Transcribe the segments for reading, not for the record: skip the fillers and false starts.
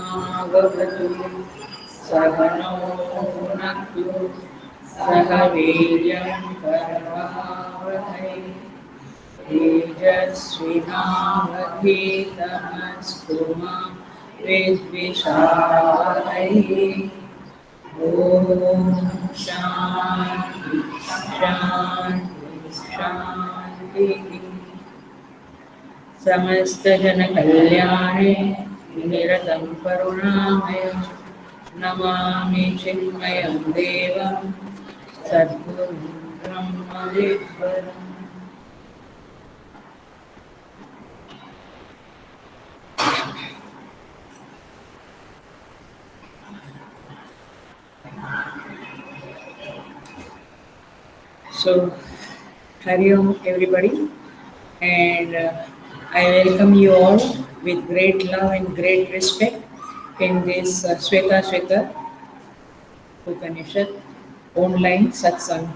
सहनाववतु सहनौ भुनक्तु सह वीर्यं करवावहै तेजस्विनावधीतमस्तु मा विद्विषावहै। ॐ शान्ति शान्ति शान्तिः। समस्तजनकल्याणे निरतं करुणामयं नमामि चिन्मयं देवं सद्गुरुं ब्रह्मविद्वरम्। So, Hari Om everybody, and I welcome you all with great love and great respect in this Shweta Shweta Upanishad online satsang.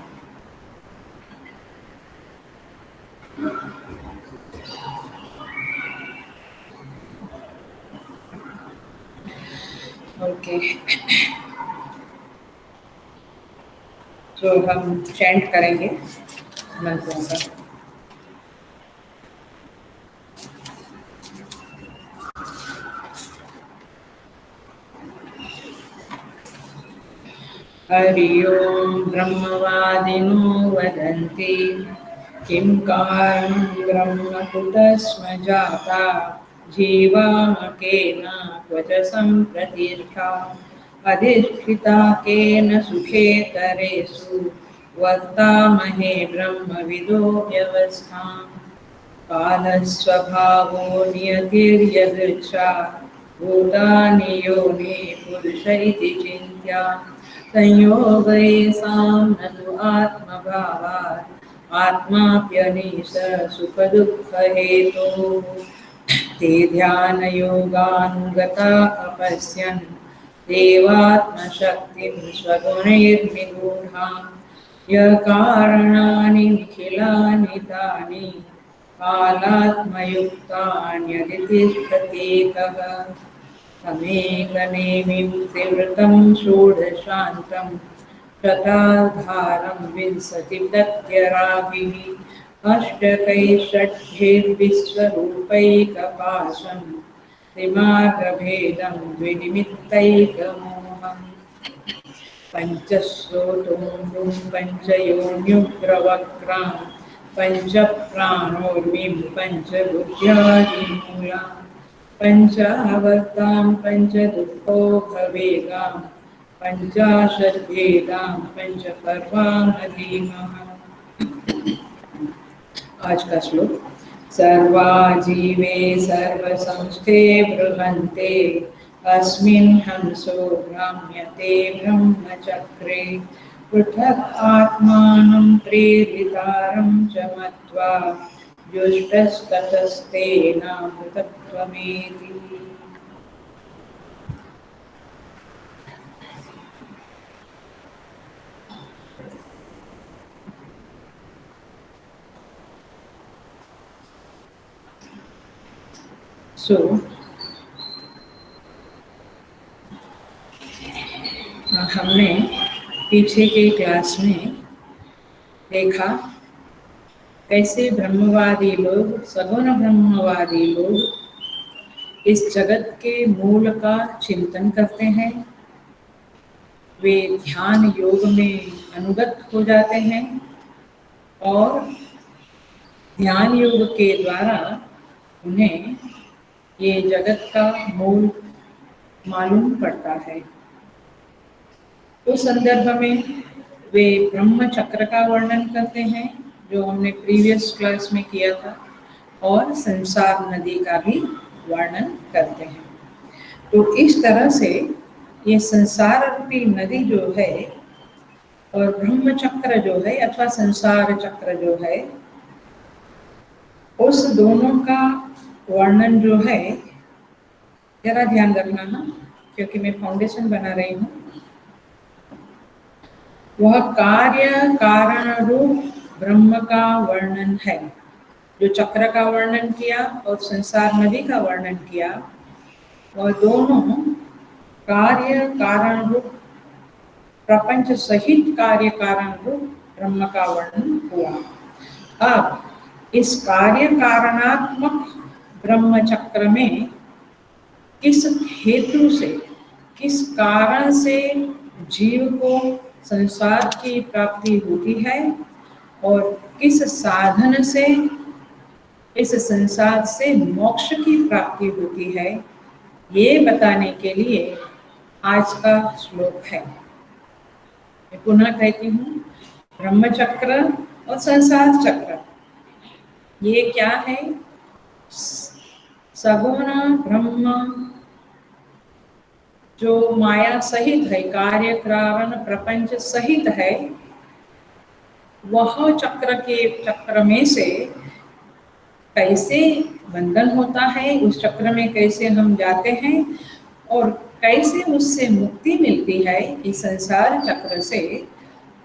Okay. तो हम चैंट करेंगे मंत्रों का। हरि ओम ब्रह्मवादिनो वदन्ति किं कारणं ब्रह्म कुतस्म जाता जीवामकेन क्वच सम्प्रतिष्ठा अधिष्ठिता केन सुखेतरेषु वर्तामहे ब्रह्मविदो व्यवस्थाम्। कालस्वभावो नियतिर्यदृच्छा भूतानि योनि पुरुष इति चिन्त्या संयोगैषां न तु आत्मभावात् आत्माप्यनीश सुखदुःखहेतोः। ते ध्यानयोगानुगता अपश्यन् देवात्मशक्तिं स्वगुणैर्निगूढाम् यकारणानि निखिलानि तानि कालात्मयुक्तान्यतिष्ठतीकः। तमेकनेमिं त्रिवृतं षोडशान्तं शताधारं विंशतिप्रत्यराभिः अष्टकैः षड्भिर्विश्वरूपैकपाशं त्रिमार्गभेदं द्विनिमित्तैकमोहम्। पञ्चस्रोतोऽहं पञ्चयोन्युग्रवक्रां पञ्चप्राणोर्मिं पञ्चबुद्ध्यादिमूलां पञ्चावर्तां पञ्चदुःखोपवेगां पञ्चाशद्भेदां पञ्चपर्वामधीमः। आज का श्लोक। सर्वा जीवे सर्वसंस्थे बृहन्ते अस्मिन् हंसो भ्राम्यते ब्रह्मचक्रे पृथक् आत्मानं प्रेरितारं च मत्वा जुष्टस्ततस्तेनामृतत्वमेति। So, हमने पीछे के क्लास में देखा कैसे ब्रह्मवादी लोग, सगुण ब्रह्मवादी लोग इस जगत के मूल का चिंतन करते हैं। वे ध्यान योग में अनुगत हो जाते हैं और ध्यान योग के द्वारा उन्हें ये जगत का मूल मालूम पड़ता है। उस संदर्भ में वे ब्रह्म चक्र का वर्णन करते हैं जो हमने प्रीवियस क्लास में किया था, और संसार नदी का भी वर्णन करते हैं। तो इस तरह से ये संसार रूपी नदी जो है और ब्रह्म चक्र जो है अथवा संसार चक्र जो है, उस दोनों का वर्णन जो है, जरा ध्यान रखना ना, क्योंकि मैं फाउंडेशन बना रही हूँ। वह कार्य कारण रूप ब्रह्म का वर्णन है। जो चक्र का वर्णन किया और संसार नदी का वर्णन किया, वह दोनों कार्य कारण रूप प्रपंच सहित कार्य कारण रूप ब्रह्म का वर्णन हुआ। अब इस कार्य कारणात्मक ब्रह्म चक्र में किस हेतु से, किस कारण से जीव को संसार की प्राप्ति होती है और किस साधन से इस संसार से मोक्ष की प्राप्ति होती है, ये बताने के लिए आज का श्लोक है। मैं पुनः कहती हूँ, ब्रह्म चक्र और संसार चक्र ये क्या है? सगुण ब्रह्म जो माया सहित है, कार्य कारण प्रपंच सहित है, वह चक्र में से कैसे बंधन होता है, उस चक्र में कैसे हम जाते हैं और कैसे उससे मुक्ति मिलती है इस संसार चक्र से,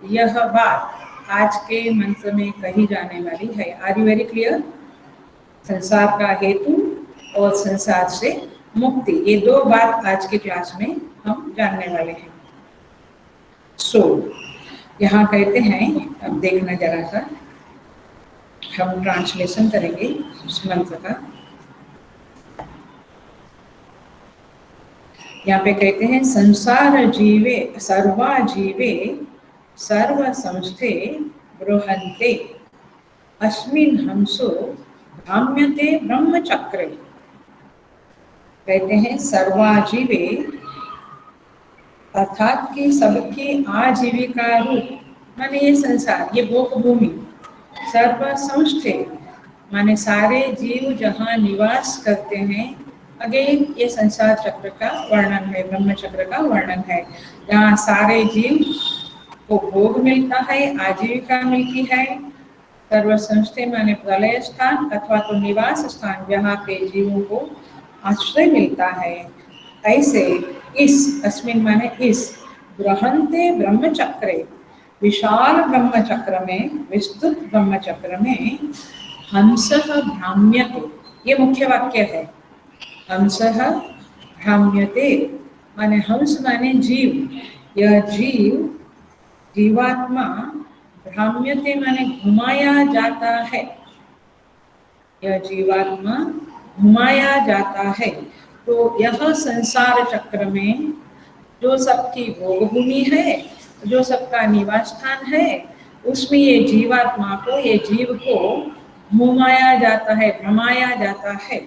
यह बात आज के मंत्र में कही जाने वाली है। Are you very clear? संसार का हेतु और संसार से मुक्ति, ये दो बात आज के क्लास में हम जानने वाले हैं। यहाँ कहते हैं, अब देखना जरा सा, हम ट्रांसलेशन करेंगे उस मंत्र का। यहाँ पे कहते हैं, संसार जीवे सर्वा जीवे सर्व संस्थे बृहन्ते अस्मिन् हंसो भ्राम्यते ब्रह्मचक्रे। कहते हैं सर्वा जीवे अर्थात कि सबकी आजीविका रूप माने ये संसार, ये भोग भूमि, सर्व संस्थे माने सारे जीव जहाँ निवास करते हैं। अगेन ये संसार चक्र का वर्णन है, ब्रह्म चक्र का वर्णन है, जहाँ सारे जीव को भोग मिलता है, आजीविका मिलती है। सर्व संस्थे माने प्रलय स्थान अथवा तो निवास स्थान, जहाँ पे जीवों को आश्रय मिलता है। ऐसे इस अस्मिन् माने इस बृहन्ते ब्रह्मचक्रे, विशाल ब्रह्म चक्र में, विस्तृत ब्रह्म चक्र में हंसः भ्राम्यते, ये मुख्य वाक्य है। हंसः भ्राम्यते माने हंस माने जीव, यह जीव जीवात्मा, भ्राम्यते माने घुमाया जाता है, यह जीवात्मा घुमाया जाता है। तो यह संसार चक्र में जो सबकी भोग भूमि है, जो सबका निवास स्थान है, उसमें ये जीवात्मा को, ये जीव को घुमाया जाता है, भ्रमाया जाता है।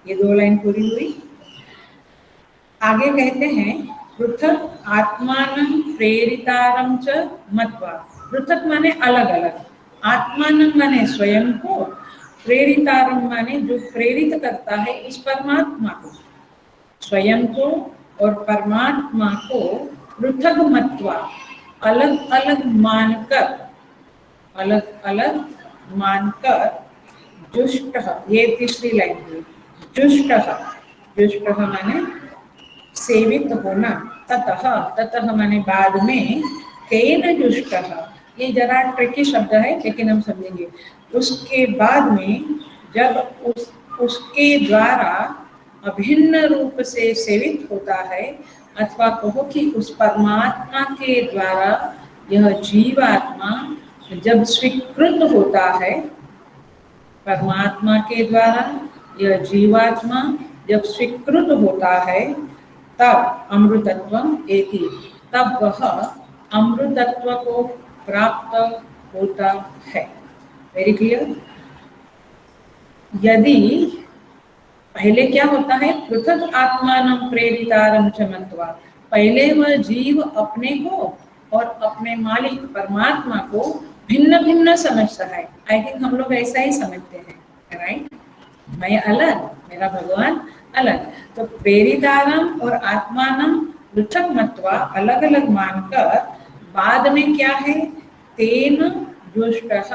ये दो लाइन पूरी हुई। आगे कहते हैं, पृथक आत्मानं प्रेरितारं च मत्वा। पृथक माने अलग अलग, आत्मानं माने स्वयं को, प्रेरितारं माने जो प्रेरित करता है उस परमात्मा को, स्वयं को और परमात्मा को पृथक मत्वा, अलग अलग मानकर, अलग अलग मानकर, जुष्टः, ये तीसरी लाइन हुई, जुष्टः, जुष्टः माने सेवित होना, ततः, ततः माने बाद में, तेन जुष्टः, ये जरा ट्रिकी शब्द है लेकिन हम समझेंगे। उसके बाद में जब उसके द्वारा अभिन्न रूप से सेवित होता है, अथवा कहो कि उस परमात्मा के द्वारा यह जीवात्मा जब स्वीकृत होता है, परमात्मा के द्वारा यह जीवात्मा जब स्वीकृत होता है, तब अमृतत्व एति, तब वह अमृतत्व को प्राप्त होता है। Very clear? यदि पहले क्या होता है, पृथक आत्मानं प्रेरितारं च मत्वा, पहले वह जीव अपने को और अपने मालिक परमात्मा को भिन्न भिन्न समझता है। आई थिंक हम लोग ऐसा ही समझते हैं, राइट? मैं अलग, मेरा भगवान अलग। तो प्रेरितारं और आत्मानं पृथक मत्वा, अलग अलग मानकर, बाद में क्या है, तेन जुष्टः,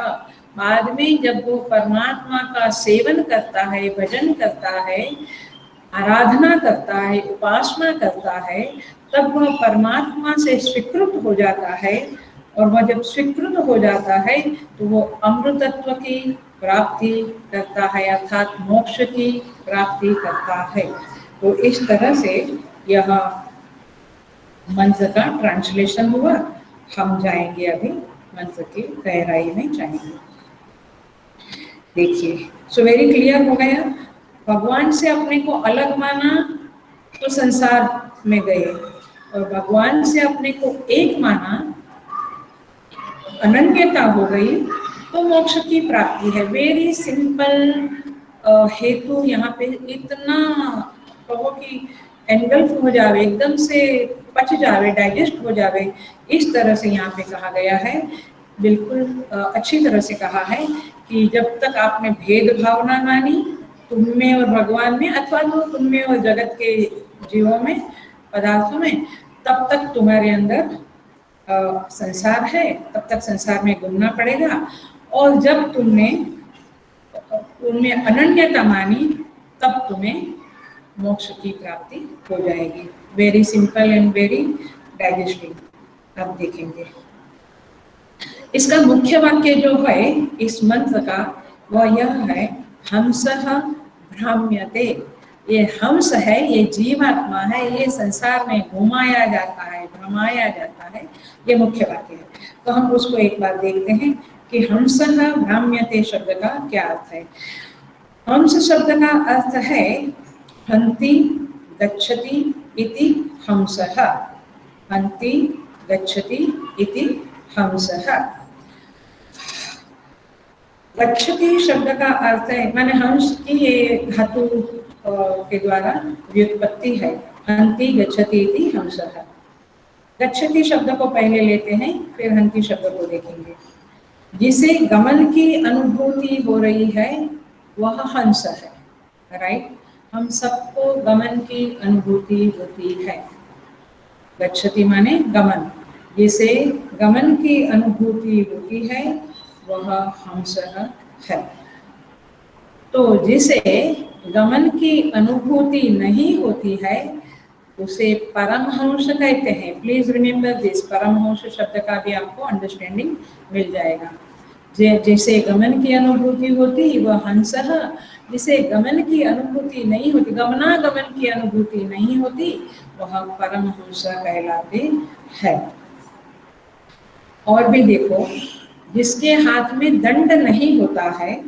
बाद में जब वो परमात्मा का सेवन करता है, भजन करता है, आराधना करता है, उपासना करता है, तब वह परमात्मा से स्वीकृत हो जाता है। और वह जब स्वीकृत हो जाता है तो वो अमृतत्व की प्राप्ति करता है, अर्थात मोक्ष की प्राप्ति करता है। तो इस तरह से यह मंत्र का ट्रांसलेशन हुआ। हम जाएंगे अभी मंत्र की गहराई में जाएंगे। देखिए, सो वेरी क्लियर हो गया। भगवान से अपने को अलग माना तो संसार में गए, और भगवान से अपने को एक माना, अनन्यता हो गई, तो मोक्ष की प्राप्ति है। वेरी सिंपल हेतु यहाँ पे इतना कहो कि एंगल्फ हो जावे, एकदम से पच जावे, डाइजेस्ट हो जावे, इस तरह से यहाँ पे कहा गया है। बिल्कुल अच्छी तरह से कहा है कि जब तक आपने भेदभाव ना मानी तुम में और भगवान में, अथवा तो तुम में और जगत के जीवों में, पदार्थों में, तब तक तुम्हारे अंदर संसार है, तब तक संसार में घूमना पड़ेगा। और जब तुमने उनमें अनन्यता मानी तब तुम्हें मोक्ष की प्राप्ति हो जाएगी। Very simple and very digesting. आप देखेंगे इसका मुख्य वाक्य जो है इस मंत्र का वह यह है, हंसः भ्राम्यते। ये हंस है, ये जीवात्मा है, ये संसार में घुमाया जाता है, भ्रमाया जाता है, ये मुख्य वाक्य है। तो हम उसको एक बार देखते हैं कि हंसः भ्राम्यते शब्द का क्या अर्थ है। हंस शब्द का अर्थ है हंति गच्छति इति हंसः। हंति गच्छति इति हंसः। गच्छति शब्द का अर्थ है, माने हंस की ये धातु के द्वारा व्युत्पत्ति है, हंति गच्छति इति हंसः। गच्छति शब्द को पहले लेते हैं, फिर हंति शब्द को देखेंगे। जिसे गमन की अनुभूति हो रही है वह हंस है, राइट। हम सबको गमन की अनुभूति होती है। गच्छति माने गमन, जिसे गमन की अनुभूति होती है वह हंस है। तो जिसे गमन की अनुभूति नहीं होती है उसे परमहंस कहते हैं। प्लीज रिमेम्बर दिस, परमहंस शब्द का भी आपको अंडरस्टैंडिंग मिल जाएगा। जिसे गमन की अनुभूति होती वह हंस है, जिसे गमन की अनुभूति नहीं होती, गमनागमन की अनुभूति नहीं होती, वह परमहंस कहलाते हैं। और भी देखो, जिसके हाथ में दंड नहीं होता है,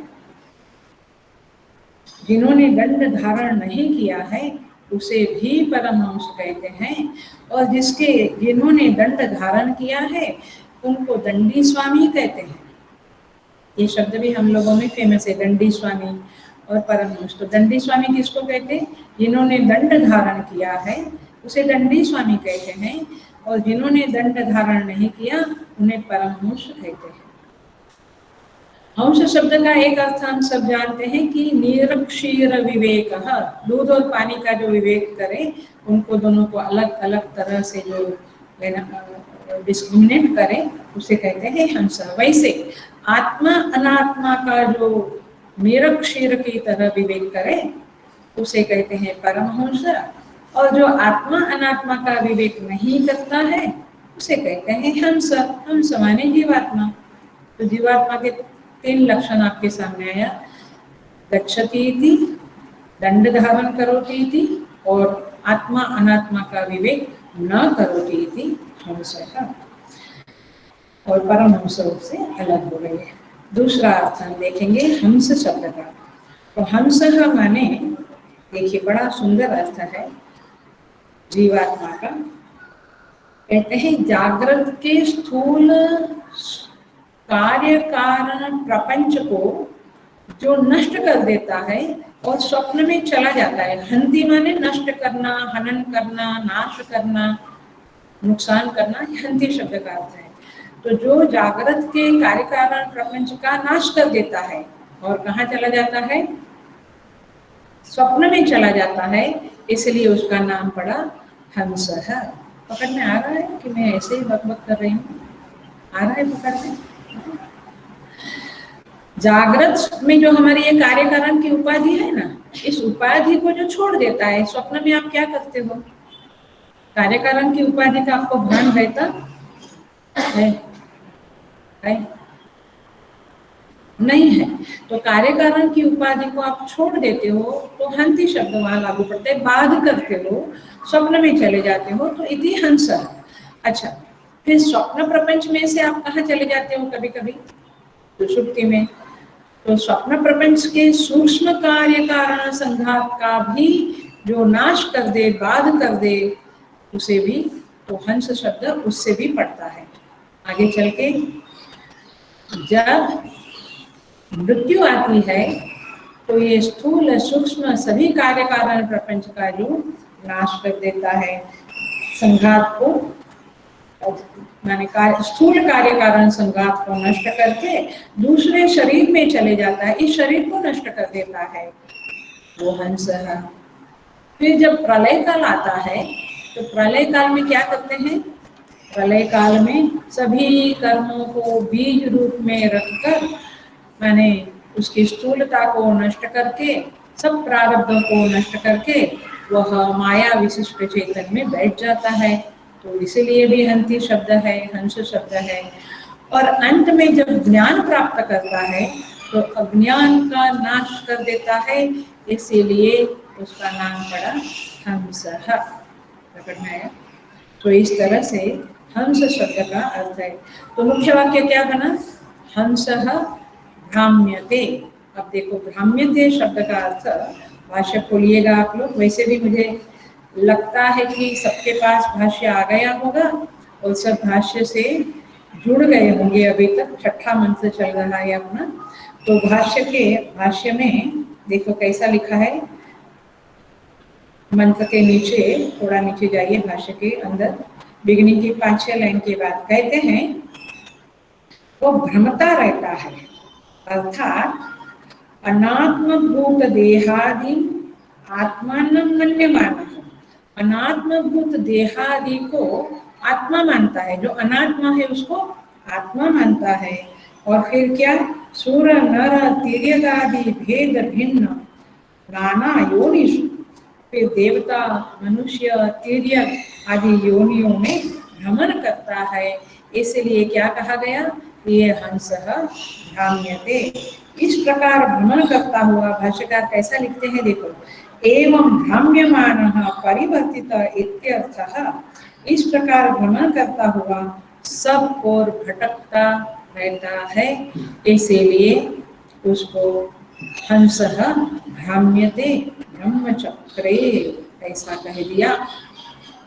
जिन्होंने दंड धारण नहीं किया है उसे भी परमहंस कहते हैं। और जिन्होंने दंड धारण किया है उनको दंडी स्वामी कहते हैं। ये शब्द भी हम लोगों में फेमस है, दंडी स्वामी और परमहंस। तो दंडी स्वामी किसको कहते हैं? जिन्होंने दंड धारण किया है उसे दंडी स्वामी कहते हैं, और जिन्होंने दंड धारण नहीं किया उन्हें परमहंस कहते हैं। हंस शब्द का एक अर्थ हम सब जानते हैं कि निरक्षीर विवेक, दूध और पानी का जो विवेक करे, उनको दोनों को अलग अलग तरह से जो डिस्क्रिमिनेट करे उसे कहते हैं हंस। वैसे आत्मा अनात्मा का जो निरक्षीर की तरह विवेक करे उसे कहते हैं परमहंस, और जो आत्मा अनात्मा का विवेक नहीं करता है उसे कहते हैं हंस। हंस माने जीवात्मा। तो जीवात्मा के 3 लक्षण आपके सामने आया, गच्छति इति, दंड धारण करोति इति, और आत्मा अनात्मा का विवेक न करोति इति हंसः। और परमहंस से अलग हो गए। दूसरा अर्थ हम देखेंगे हंस शब्द का। तो हंसः माने, देखिए बड़ा सुंदर अर्थ है जीवात्मा का। कहते हैं जागृत के स्थूल कार्य कारण प्रपंच को जो नष्ट कर देता है और स्वप्न में चला जाता है। हंति माने नष्ट करना, हनन करना, नाश करना, नुकसान करना, हंति शब्द का अर्थ है। तो जो जागृत के कार्य कारण प्रपंच का नाश कर देता है और कहाँ चला जाता है? स्वप्न में चला जाता है, इसलिए उसका नाम पड़ा हंस है। पकड़ में आ रहा है कि मैं ऐसे ही बकबक कर रही हूँ? आ रहा है पकड़ में? जागृत में जो हमारी ये कार्य कारण की उपाधि है ना, इस उपाधि को जो छोड़ देता है, स्वप्न में आप क्या करते हो? कार्य कारण की उपाधि का आपको भान रहता है? नहीं है। तो कार्य कारण की उपाधि को आप छोड़ देते हो तो हंति शब्द वहां लागू पड़ता है। बाध करते हो, स्वप्न में चले जाते हो तो इति हंस। अच्छा, फिर स्वप्न प्रपंच में से आप कहाँ चले जाते हो कभी कभी? सुषुप्ति में। तो स्वप्न प्रपंच के सूक्ष्म कार्य कारण संघात का भी जो नाश कर दे, बाध कर दे, उसे भी तो हंस शब्द उससे भी पड़ता है। आगे चल के जब मृत्यु आती है तो ये स्थूल सूक्ष्म सभी कार्य कारण प्रपंच का जो नाश कर देता है, संघात को, माने स्थूल कार्य कारण संघात को नष्ट करके दूसरे शरीर में चले जाता है, इस शरीर को नष्ट कर देता है, वो हंस है। फिर जब प्रलय काल आता है तो प्रलय काल में क्या करते हैं? प्रलय काल में सभी कर्मों को बीज रूप में रखकर, माने उसकी स्थूलता को नष्ट करके, सब प्रारब्धों को नष्ट करके वह माया विशिष्ट चेतन में बैठ जाता है। तो इसीलिए भी हंति शब्द है, हंस शब्द है। और अंत में जब ज्ञान प्राप्त करता है तो अज्ञान का नाश कर देता है, इसीलिए उसका नाम पड़ा हंसः। समझ में आया? तो इस तरह से हंस शब्द का अर्थ है। तो मुख्य वाक्य क्या बना? हंसः भ्राम्यते। अब देखो, भ्राम्यते शब्द का अर्थ भाष्य खोलिएगा आप लोग। वैसे भी मुझे लगता है कि सबके पास भाष्य आ गया होगा और सब भाष्य से जुड़ गए होंगे। अभी तक छठा मंत्र चल रहा है अपना। तो भाष्य में देखो कैसा लिखा है। मंत्र के नीचे, थोड़ा नीचे जाइए भाष्य के अंदर, बिगनिंग की 5-6 लाइन के बाद कहते हैं वो भ्रमता रहता है, अर्थात अनात्मभूत देहादि आत्मान मन्यमानः। अनात्मभूत देहादि को आत्मा मानता है, जो अनात्मा है उसको आत्मा मानता है। और फिर क्या? सूर नर तिर्यगादि भेद भिन्न नाना योनिषु, फिर देवता, मनुष्य, तिर्यक आदि योनियों में भ्रमण करता है। इसलिए क्या कहा गया? ये हंसः भ्राम्यते। इस प्रकार भ्रमण करता हुआ, भाष्यकार कैसा लिखते हैं देखो, एवं भ्राम्यमानः परिवर्तित इत्यर्थः। इस प्रकार भ्रमण करता हुआ सब ओर भटकता रहता है, इसीलिए उसको हंसः भ्राम्यते ब्रह्मचक्रे ऐसा कह दिया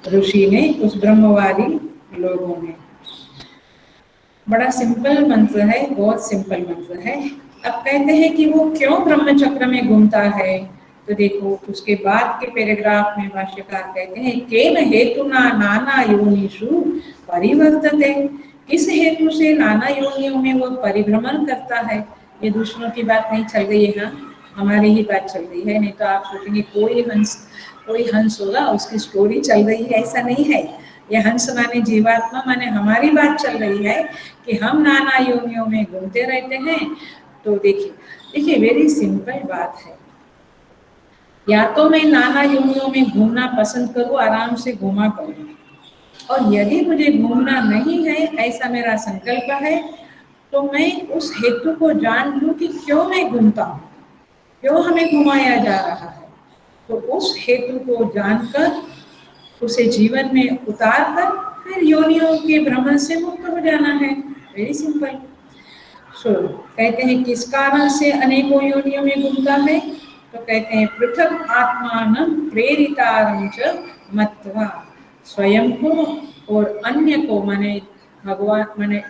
ऋषि ने, उस ब्रह्मवादी लोगों ने। बड़ा सिंपल मंत्र है, बहुत सिंपल मंत्र है। अब कहते हैं कि वो क्यों ब्रह्मचक्र में घूमता है? तो देखो उसके बाद के पैराग्राफ में भाष्यकार कहते हैं केन हेतुना नाना योनिषु परिवर्तते। किस हेतु से नाना योनियों में वो परिभ्रमण करता है? ये दूसरों की बात नहीं चल रही है, हमारी ही बात चल रही है। नहीं तो आप सोचेंगे कोई हंस होगा, उसकी स्टोरी चल रही है, ऐसा नहीं है। ये हंस माने जीवात्मा, माने हमारी बात चल रही है कि हम नाना योनियों में घूमते रहते हैं। तो देखिए वेरी सिंपल बात है। या तो मैं नाना योनियों में घूमना पसंद करूँ, आराम से घूमा करूँ, और यदि मुझे घूमना नहीं है, ऐसा मेरा संकल्प है, तो मैं उस हेतु को जान लूँ कि क्यों मैं घूमता हूँ, क्यों हमें घुमाया जा रहा है। तो उस हेतु को जानकर उसे जीवन में उतार कर फिर योनियों के भ्रमण से मुक्त हो जाना है। Very simple. सो कहते हैं किस कारण से अनेकों योनियों में घूमता है? तो कहते हैं पृथक आत्मान प्रेरितारं च मत्वा, स्वयं को और अन्य को, माने भगवान, माने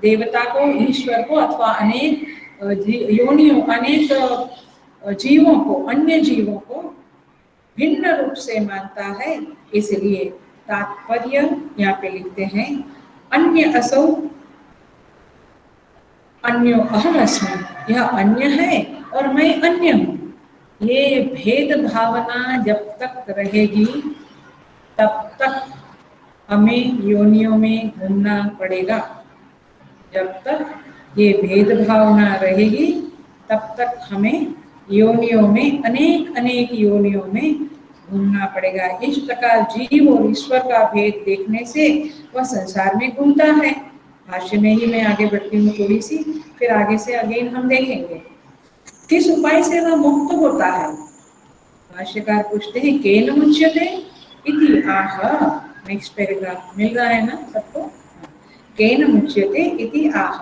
देवता को, ईश्वर को, अथवा अनेक योनियों, अनेक जीवों को, अन्य जीवों को भिन्न रूप से मानता है। इसलिए तात्पर्य यहाँ पे लिखते हैं अन्य असौ अन्यो अहम अस्मि, यह अन्य है और मैं अन्य हूँ। ये भेद भावना जब तक रहेगी तब तक हमें योनियों में घूमना पड़ेगा। जब तक ये भेद भावना रहेगी तब तक हमें योनियों में, अनेक अनेक योनियों में घूमना पड़ेगा। इस प्रकार जीव और ईश्वर का भेद देखने से वह संसार में घूमता है। भाष्य में ही मैं आगे बढ़ती हूँ थोड़ी सी, फिर आगे से अगेन हम देखेंगे किस उपाय से वह मुक्त होता है। भाष्यकार पूछते हैं केन मुच्यते इति आह। नेक्स्ट पैराग्राफ मिल रहा है ना सबको? केन मुच्यते इति आह।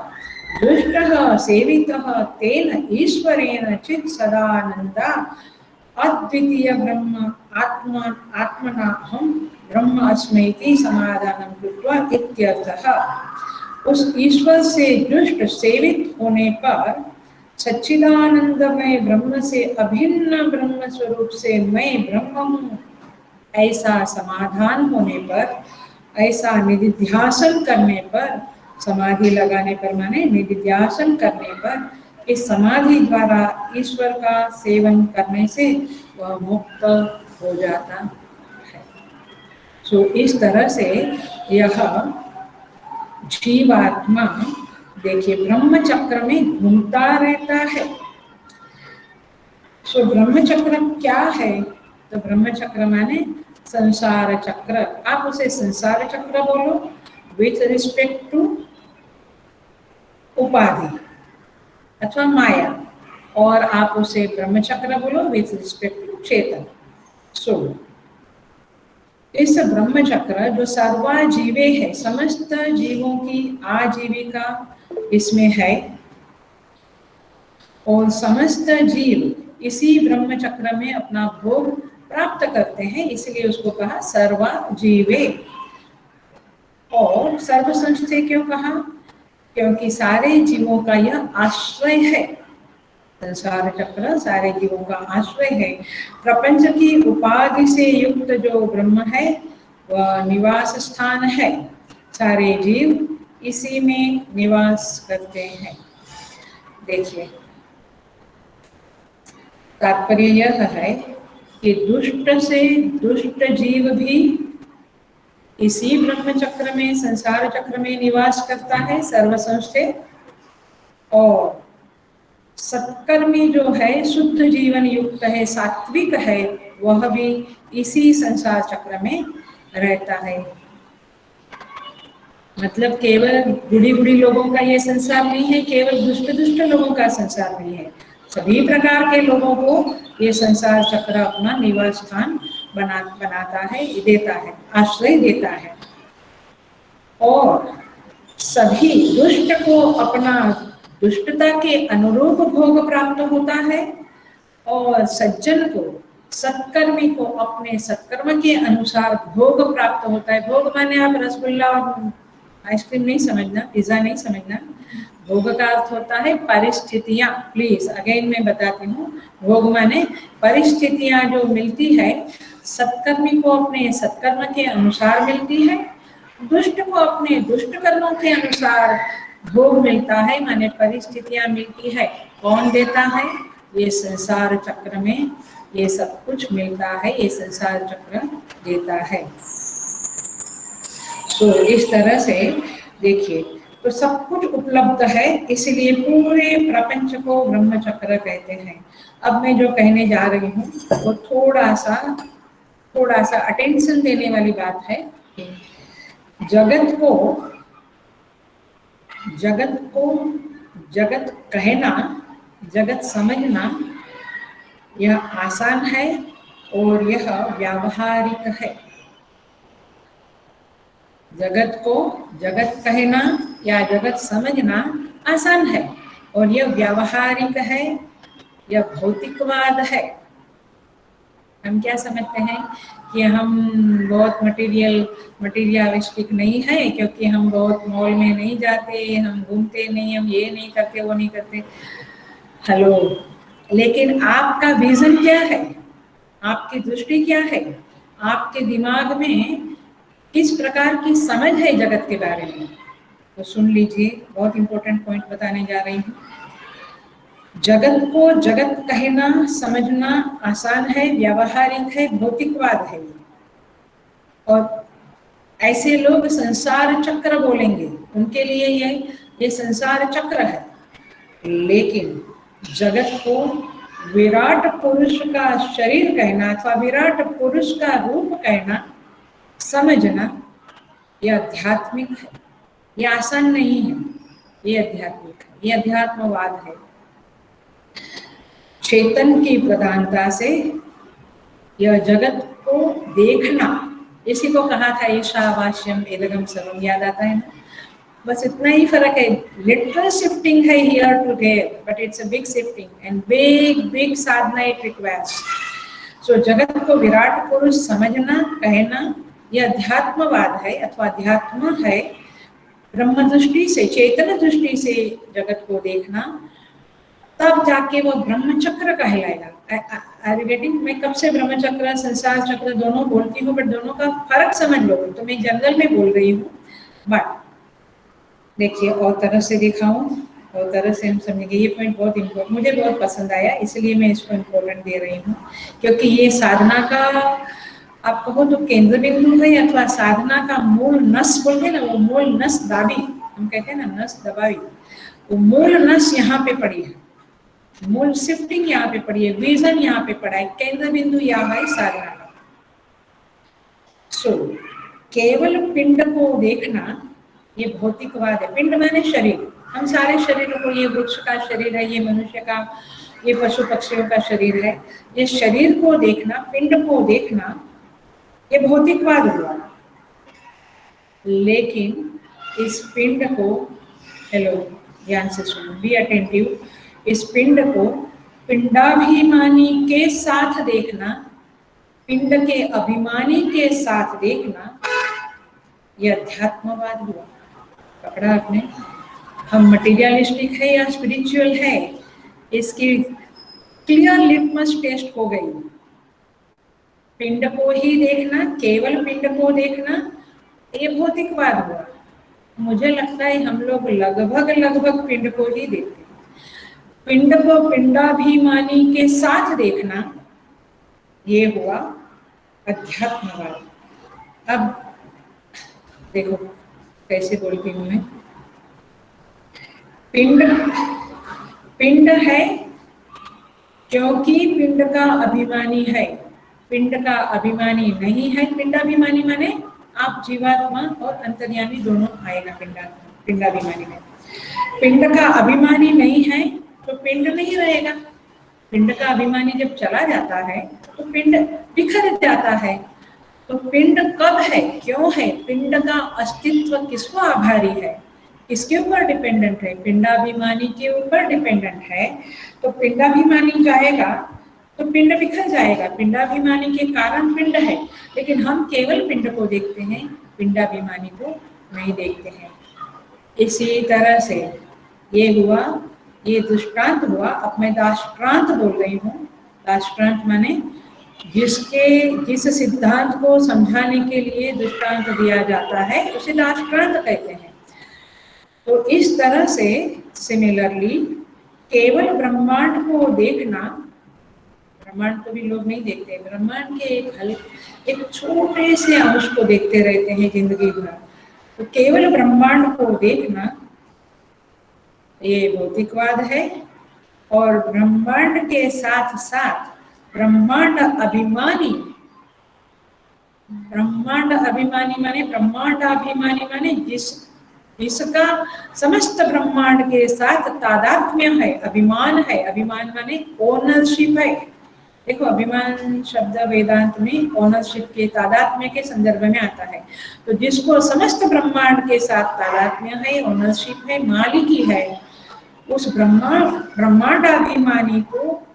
दुष्टः सेवितः तेन ईश्वरेण चित् सदानंदा अद्वितीय ब्रह्म आत्मा आत्मनाहं ब्रह्म अस्मि इति समाधानं कृत्वा इत्यर्थः। उस ईश्वर से दुष्ट सेवित होने पर सच्चिदानंदमय ब्रह्म से अभिन्न ब्रह्म स्वरूप से मैं ब्रह्म हूँ ऐसा समाधान होने पर, ऐसा निधिध्यासन करने पर, समाधि लगाने पर माने निधिध्यासन करने पर, इस समाधि द्वारा ईश्वर का सेवन करने से वह मुक्त हो जाता है। सो इस तरह से यह जीवात्मा देखिए ब्रह्म चक्र में घूमता रहता है। सो ब्रह्म चक्र क्या है? तो ब्रह्म चक्र माने संसार चक्र। आप उसे संसार चक्र बोलो विथ रिस्पेक्ट टू उपाधि अथवा माया, और आप उसे ब्रह्म चक्र बोलो विथ रिस्पेक्ट टू चेतन। सो इस ब्रह्म चक्र जो सर्वाजीवे है, समस्त जीवों की आजीविका इसमें है, और समस्त जीव इसी ब्रह्म चक्र में अपना भोग प्राप्त करते हैं, इसलिए उसको कहा सर्वाजीवे। और सर्वसंस्थे क्यों कहा? क्योंकि सारे जीवों का यह आश्रय है। संसार चक्र सारे जीवों का आश्रय है। प्रपंच की उपाधि से युक्त जो ब्रह्म है वह निवास स्थान है। सारे जीव इसी में निवास करते हैं। देखिए तात्पर्य यह है कि दुष्ट से दुष्ट जीव भी इसी ब्रह्म चक्र में, संसार चक्र में निवास करता है सर्वसंस्थे, और सत्कर्मी जो है, शुद्ध जीवन युक्त है, सात्विक है, वह भी इसी संसार चक्र में रहता है। मतलब केवल बुढ़ी बुढ़ी लोगों का ये संसार नहीं है, केवल दुष्ट दुष्ट लोगों का संसार नहीं है, सभी प्रकार के लोगों को ये संसार चक्र अपना निवास स्थान बनाता है, देता है, आश्रय देता है। और सभी दुष्ट को अपना दुष्टता के अनुरूप भोग प्राप्त होता है, और सज्जन को, सत्कर्मी को अपने सत्कर्म के अनुसार भोग प्राप्त होता है। भोग माने आप रसगुल्ला और आइसक्रीम नहीं समझना, पिज्जा नहीं समझना। भोग का अर्थ होता है परिस्थितियां। प्लीज अगेन मैं बताती हूँ, भोग माने परिस्थितियां जो मिलती है, सत्कर्मी को अपने सत्कर्म के अनुसार मिलती है, दुष्ट को अपने दुष्ट कर्मों के अनुसार भोग मिलता है, माने परिस्थितियां मिलती है। कौन देता है? ये संसार चक्र में ये सब कुछ मिलता है, ये संसार चक्र देता है। तो इस तरह से देखिए, तो सब कुछ उपलब्ध है, इसलिए पूरे प्रपंच को ब्रह्म चक्र कहते हैं। अब मैं जो कहने जा रही हूँ वो थोड़ा सा अटेंशन देने वाली बात है। जगत कहना, जगत समझना यह आसान है और यह व्यावहारिक है। जगत को जगत कहना या जगत समझना आसान है और यह व्यावहारिक है, यह भौतिकवाद है। हम क्या समझते हैं कि हम बहुत मटीरियलिस्टिक नहीं है, क्योंकि हम बहुत मॉल में नहीं जाते, हम घूमते नहीं, हम ये नहीं करते, वो नहीं करते। हेलो, लेकिन आपका विजन क्या है? आपकी दृष्टि क्या है? आपके दिमाग में किस प्रकार की समझ है जगत के बारे में? तो सुन लीजिए, बहुत इंपॉर्टेंट पॉइंट बताने जा रही हूँ। जगत को जगत कहना समझना आसान है, व्यावहारिक है, भौतिकवाद है। और ऐसे लोग संसार चक्र बोलेंगे, उनके लिए ये संसार चक्र है। लेकिन जगत को विराट पुरुष का शरीर कहना अथवा विराट पुरुष का रूप कहना, समझना, यह आध्यात्मिक है, ये आसान नहीं है, ये आध्यात्मिक है, ये अध्यात्मवाद है। चेतन की प्रधानता से यह जगत को देखना, इसी को कहा था ईशावास्यम इदगम सर्वम, याद आता है ना? बस इतना ही फर्क है, लिटरल शिफ्टिंग है here to there, but it's a big shifting and big साधना इट रिक्वायर्स। सो जगत को विराट पुरुष समझना, कहना, यह अध्यात्मवाद है अथवा अध्यात्म है। ब्रह्म दृष्टि से, चेतन दृष्टि से जगत को देखना, तब जाके वो ब्रह्मचक्र कहलाएगा। गेटिंग? मैं कब से ब्रह्मचक्र, संसार चक्र दोनों बोलती हूँ, बट दोनों का फर्क समझ लो, तो मैं जनरल में बोल रही हूँ। बट देखिए और तरह से दिखाऊं, और तरह से हम समझेंगे। ये पॉइंट बहुत इम्पोर्टेंट, मुझे बहुत पसंद आया, इसलिए मैं इसको इम्पोर्टेंट दे रही हूँ, क्योंकि ये साधना का आप कहो तो केंद्र बिंदु है, अथवा साधना का मूल नस बोलते हैं ना, वो मूल नस दाबी, हम कहते हैं ना नस दबावी, वो मूल नस यहाँ पे पड़ी है, मूल शिफ्टिंग यहाँ पे पड़ी है, विजन यहाँ पे पड़ा है, केंद्र बिंदु यहाँ है साधना का। सो केवल पिंड को देखना ये भौतिकवाद है। पिंड माने शरीर, हम सारे शरीरों को, ये वृक्ष का शरीर है, ये मनुष्य का, ये पशु पक्षियों का शरीर है, ये शरीर को देखना, पिंड को देखना, ये भौतिकवाद हुआ। लेकिन इस पिंड को, हेलो ध्यान से सुनो, बी अटेंटिव, इस पिंड को पिंडाभिमानी के साथ देखना, पिंड के अभिमानी के साथ देखना, यह अध्यात्मवाद हुआ। पकड़ा आपने? हम मटीरियलिस्टिक है या स्पिरिचुअल है, इसकी क्लियर लिटमस टेस्ट हो गई। पिंड को ही देखना, केवल पिंड को देखना, ये भौतिकवाद हुआ। मुझे लगता है हम लोग लगभग पिंड को ही देखते हैं। पिंड को पिंडाभिमानी के साथ देखना, ये हुआ अध्यात्मवाद। अब देखो कैसे बोलती हूँ मैं। पिंड है क्योंकि पिंड का अभिमानी है, पिंड का अभिमानी नहीं है। पिंडाभिमानी माने आप जीवात्मा और अंतर्यामी दोनों आएगा पिंडाभिमानी में। पिंड का अभिमानी नहीं है तो पिंड नहीं रहेगा। पिंड का अभिमानी जब चला जाता है तो पिंड बिखर जाता है। तो पिंड कब है, क्यों है, पिंड का अस्तित्व किसको आभारी है, किसके ऊपर डिपेंडेंट है, पिंडाभिमानी के ऊपर डिपेंडेंट है। तो पिंडाभिमानी जाएगा तो पिंड बिखर जाएगा। पिंडाभिमानी के कारण पिंड है, लेकिन हम केवल पिंड को देखते हैं, पिंडाभिमानी को नहीं देखते हैं। इसी तरह से ये हुआ, ये दृष्टांत हुआ। अब मैं दाष्टांत बोल रही हूँ। दाष्टांत माने जिस सिद्धांत को समझाने के लिए दृष्टांत दिया जाता है उसे दाष्टांत कहते हैं। तो इस तरह से सिमिलरली केवल ब्रह्मांड को देखना, ब्रह्मांड को भी लोग नहीं देखते, ब्रह्मांड के एक छोटे से अंश को देखते रहते हैं जिंदगी भर। तो केवल ब्रह्मांड को देखना ये भौतिकवाद है। और ब्रह्मांड के साथ साथ ब्रह्मांड अभिमानी, ब्रह्मांड अभिमानी माने ब्रह्मांडाभिमानी माने जिसका समस्त ब्रह्मांड के साथ तादात्म्य है, अभिमान है। अभिमान माने ओनरशिप है। देखो अभिमान शब्द वेदांत में ओनरशिप के, तादात्म्य के संदर्भ में आता है। तो जिसको समस्त ब्रह्मांड के साथ तादात्म्य है, ओनरशिप है, मालिकी है, उस ब्रह्मांडाभिमानी को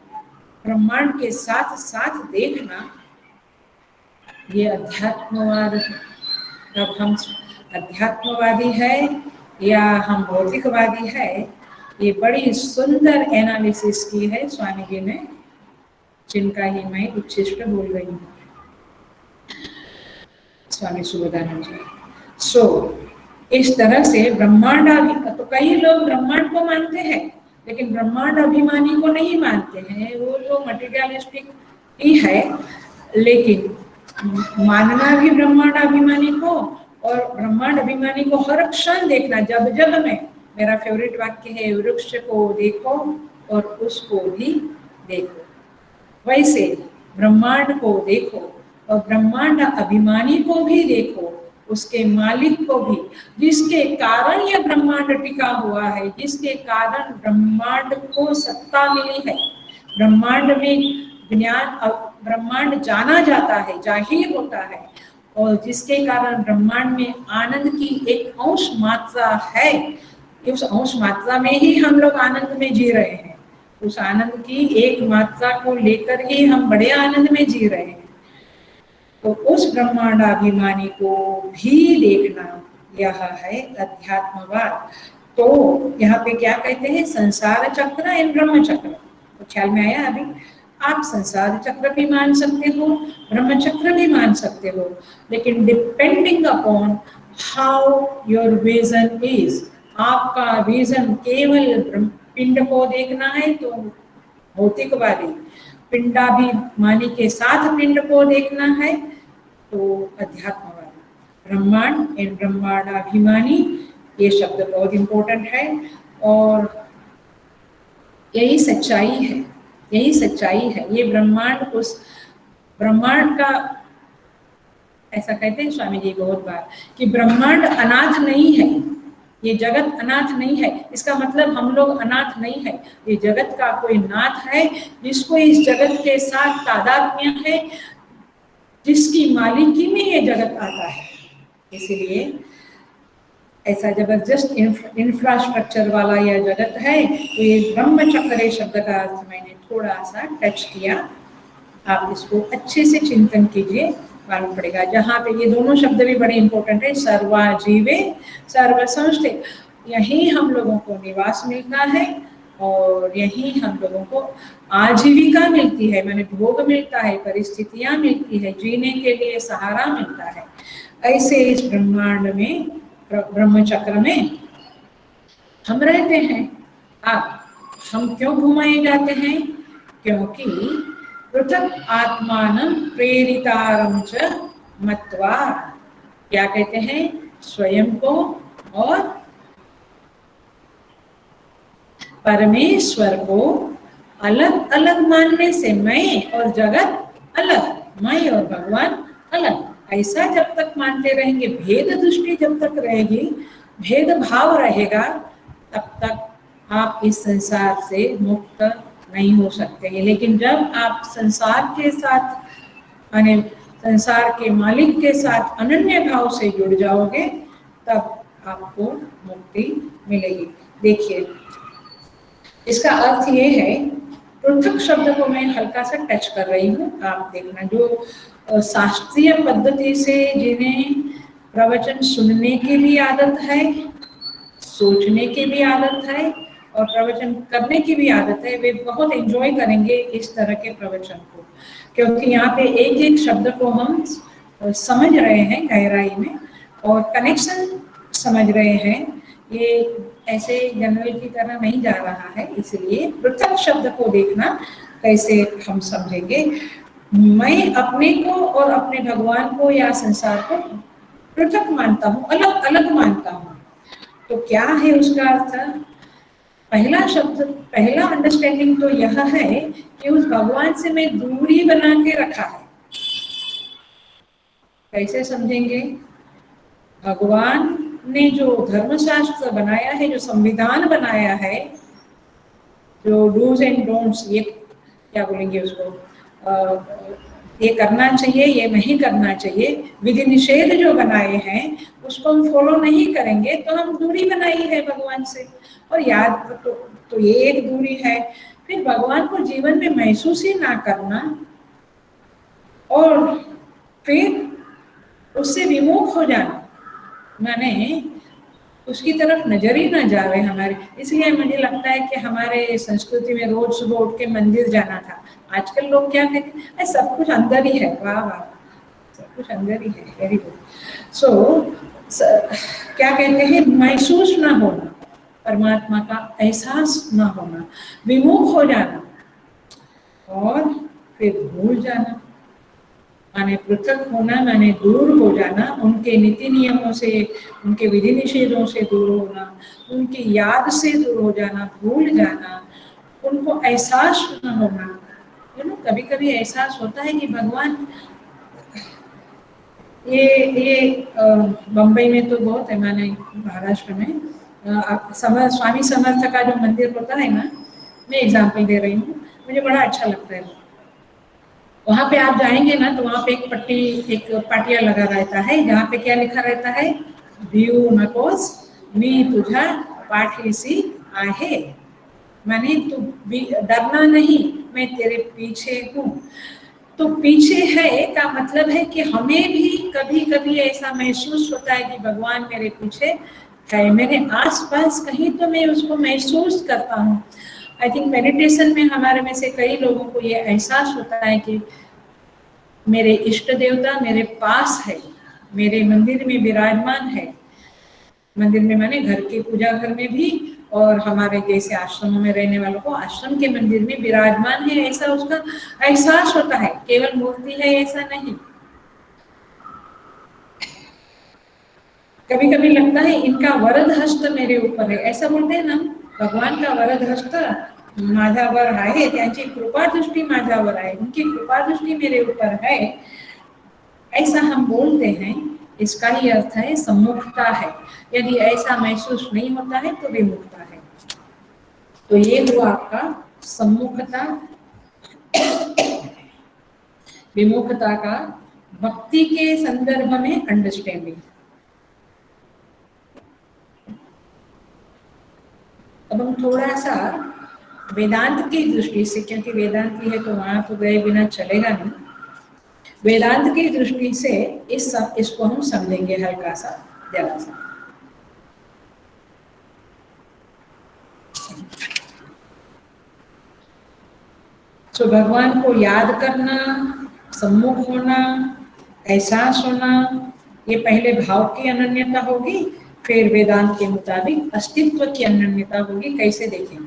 ब्रह्मांड के साथ साथ देखना ये अध्यात्मवाद। अब हम अध्यात्मवादी है या हम भौतिकवादी है, ये बड़ी सुंदर एनालिसिस की है स्वामी जी ने, जिनका ही मैं उच्छिष्ट बोल रही हूँ, स्वामी सुबोधानंद जी। सो इस तरह से ब्रह्मांड, तो कई लोग ब्रह्मांड को मानते हैं लेकिन ब्रह्मांड अभिमानी को नहीं मानते हैं। वो तो मटेरियलिस्टिक ही है, लेकिन मानना भी ब्रह्मांड अभिमानी को और ब्रह्मांड अभिमानी को हर क्षण देखना। जब जब मैं, मेरा फेवरेट वाक्य है, वृक्ष को देखो और उसको भी देखो, वैसे ब्रह्मांड को देखो और ब्रह्मांड अभिमानी को भी देखो उसके मालिक को भी, जिसके कारण यह ब्रह्मांड टिका हुआ है, जिसके कारण ब्रह्मांड को सत्ता मिली है, ब्रह्मांड में ज्ञान, ब्रह्मांड जाना जाता है, जाहिर होता है, और जिसके कारण ब्रह्मांड में आनंद की एक अंश मात्रा है, उस अंश मात्रा में ही हम लोग आनंद में जी रहे हैं, उस आनंद की एक मात्रा को लेकर ही हम बड़े आनंद में जी रहे हैं। तो उस ब्रह्मांडाभिमानी को भी देखना, यह है अध्यात्मवाद। तो यहाँ पे क्या कहते हैं, संसार चक्र एंड ब्रह्म चक्र, तो ख्याल में आया अभी? आप संसार चक्र भी मान सकते हो, ब्रह्म चक्र भी मान सकते हो, लेकिन depending upon how your vision is, आपका विजन केवल पिंड को देखना है तो भौतिकवादी, पिंडाभिमानी के साथ पिंड को देखना है तो अध्यात्मवादी। ब्रह्मांड एंड ब्रह्मांडाभिमानी, ये शब्द बहुत इंपॉर्टेंट है, और यही सच्चाई है, यही सच्चाई है। ये ब्रह्मांड, उस ब्रह्मांड का, ऐसा कहते हैं स्वामी जी बहुत बार कि ब्रह्मांड अनाथ नहीं है, ये जगत अनाथ नहीं है। इसका मतलब हम लोग अनाथ नहीं है, ये जगत का कोई नाथ है जिसको इस जगत के साथ तादात्म्य है, जिसकी मालिकी में ये जगत आता है। इसलिए ऐसा जबरदस्त इंफ्रास्ट्रक्चर वाला यह जगत है। तो ये ब्रह्मचक्र शब्द का अर्थ मैंने थोड़ा सा टच किया, आप इसको अच्छे से चिंतन कीजिए, मालूम पड़ेगा। जहाँ पे ये दोनों शब्द भी बड़े इंपॉर्टेंट है, सर्वाजीवे सर्व संस्थे, यही हम लोगों को निवास मिलता है और यही हम लोगों को आजीविका मिलती है, माने भोग मिलता है, परिस्थितियां मिलती है, जीने के लिए सहारा मिलता है। ऐसे इस ब्रह्मांड में, ब्रह्मचक्र में हम रहते हैं। अब हम क्यों घुमाए जाते हैं? क्योंकि पृथक आत्मानं प्रेरितारं च मत्वा, क्या कहते हैं, स्वयं को और परमेश्वर को अलग अलग मानने से, मैं और जगत अलग, मैं और भगवान अलग, ऐसा जब तक मानते रहेंगे, भेद दृष्टि जब तक रहेगी, भेद भाव रहेगा, तब तक आप इस संसार से मुक्त नहीं हो सकते हैं। लेकिन जब आप संसार के साथ, माने संसार के मालिक के साथ अनन्य भाव से जुड़ जाओगे, तब आपको मुक्ति मिलेगी। देखिए, इसका अर्थ ये है, पृथक शब्द को मैं हल्का सा टच कर रही हूँ, आप देखना। जो शास्त्रीय पद्धति से जिन्हें प्रवचन सुनने की भी आदत है, सोचने की भी आदत है और प्रवचन करने की भी आदत है, वे बहुत एंजॉय करेंगे इस तरह के प्रवचन को, क्योंकि यहाँ पे एक एक शब्द को हम समझ रहे हैं गहराई में और कनेक्शन समझ रहे हैं। ये ऐसे जनरल की तरह नहीं जा रहा है, इसलिए पृथक शब्द को देखना कैसे हम समझेंगे। मैं अपने को और अपने भगवान को या संसार को पृथक मानता हूँ, अलग अलग मानता हूँ। तो क्या है उसका अर्थ? पहला शब्द, पहला अंडरस्टैंडिंग तो यह है कि उस भगवान से मैं दूरी बना के रखा है। कैसे समझेंगे? भगवान ने जो धर्मशास्त्र बनाया है, जो संविधान बनाया है, जो डूज एंड डोंट्स, ये क्या बोलेंगे उसको, ये करना चाहिए, ये नहीं करना चाहिए, विधि निषेध जो बनाए हैं उसको हम फॉलो नहीं करेंगे तो हम दूरी बनाई है भगवान से। और याद तो ये एक दूरी है। फिर भगवान को जीवन में महसूस ही ना करना और फिर उससे विमुख हो जाना, माने उसकी तरफ नजर ही ना जावे हमारी। इसलिए मुझे लगता है कि हमारे संस्कृति में रोज सुबह उठ के मंदिर जाना था। आजकल लोग क्या कहते हैं, सब कुछ अंदर ही है। वाह वाह, सब कुछ अंदर ही है, वेरी गुड। सो क्या कहते हैं, महसूस ना होना, परमात्मा का एहसास ना होना, विमुख हो जाना और फिर भूल जाना, माने पृथक होना, माने दूर हो जाना, उनके नीति नियमों से, उनके विधि निषेधों से दूर होना, उनकी याद से दूर हो जाना, भूल जाना, उनको एहसास न होना। कभी कभी एहसास होता है कि भगवान ये बम्बई में तो बहुत है, माने महाराष्ट्र में स्वामी समर्थ का जो मंदिर होता है ना, मैं एग्जाम्पल दे रही हूँ, मुझे बड़ा अच्छा लगता है। वहाँ पे आप जाएंगे ना तो वहाँ पे एक पाटिया लगा रहता है, जहाँ पे क्या लिखा रहता है, भिऊ नकोस मी तुझा पाठीसी आहे, माने तू डरना नहीं, मैं तेरे पीछे हूँ। तो पीछे है का मतलब है कि हमें भी कभी कभी ऐसा महसूस होता है कि भगवान मेरे पीछे है, मेरे आसपास कहीं तो मैं उसको महसूस करता हूँ। आई थिंक मेडिटेशन में हमारे में से कई लोगों को ये एहसास होता है कि मेरे इष्ट देवता मेरे पास है, मेरे मंदिर में विराजमान है। मंदिर में माने घर के पूजा घर में भी, और हमारे जैसे आश्रमों में रहने वालों को आश्रम के मंदिर में विराजमान है, ऐसा उसका एहसास होता है, केवल मूर्ति है ऐसा नहीं। कभी कभी लगता है इनका वरद हस्त मेरे ऊपर है, ऐसा बोलते हैं ना, भगवान का वरद हस्त माझ्यावर आहे, त्यांची कृपा दृष्टि माझ्यावर आहे, उनकी कृपा दृष्टि मेरे ऊपर है, ऐसा हम बोलते हैं। इसका ही अर्थ है सम्मुखता है। यदि ऐसा महसूस नहीं होता है तो विमुखता है। तो ये हुआ आपका सम्मुखता, विमुखता का भक्ति के संदर्भ में अंडरस्टैंडिंग। अब हम थोड़ा सा वेदांत की दृष्टि से, क्योंकि वेदांती है तो वहां तो गए बिना चलेगा नहीं, वेदांत की दृष्टि से इसको हम समझेंगे हल्का सा, जरा सा। तो भगवान को याद करना, सम्मुख होना, एहसास होना, ये पहले भाव की अनन्यता होगी, फिर वेदांत के मुताबिक अस्तित्व की अनन्यता होगी। कैसे देखें?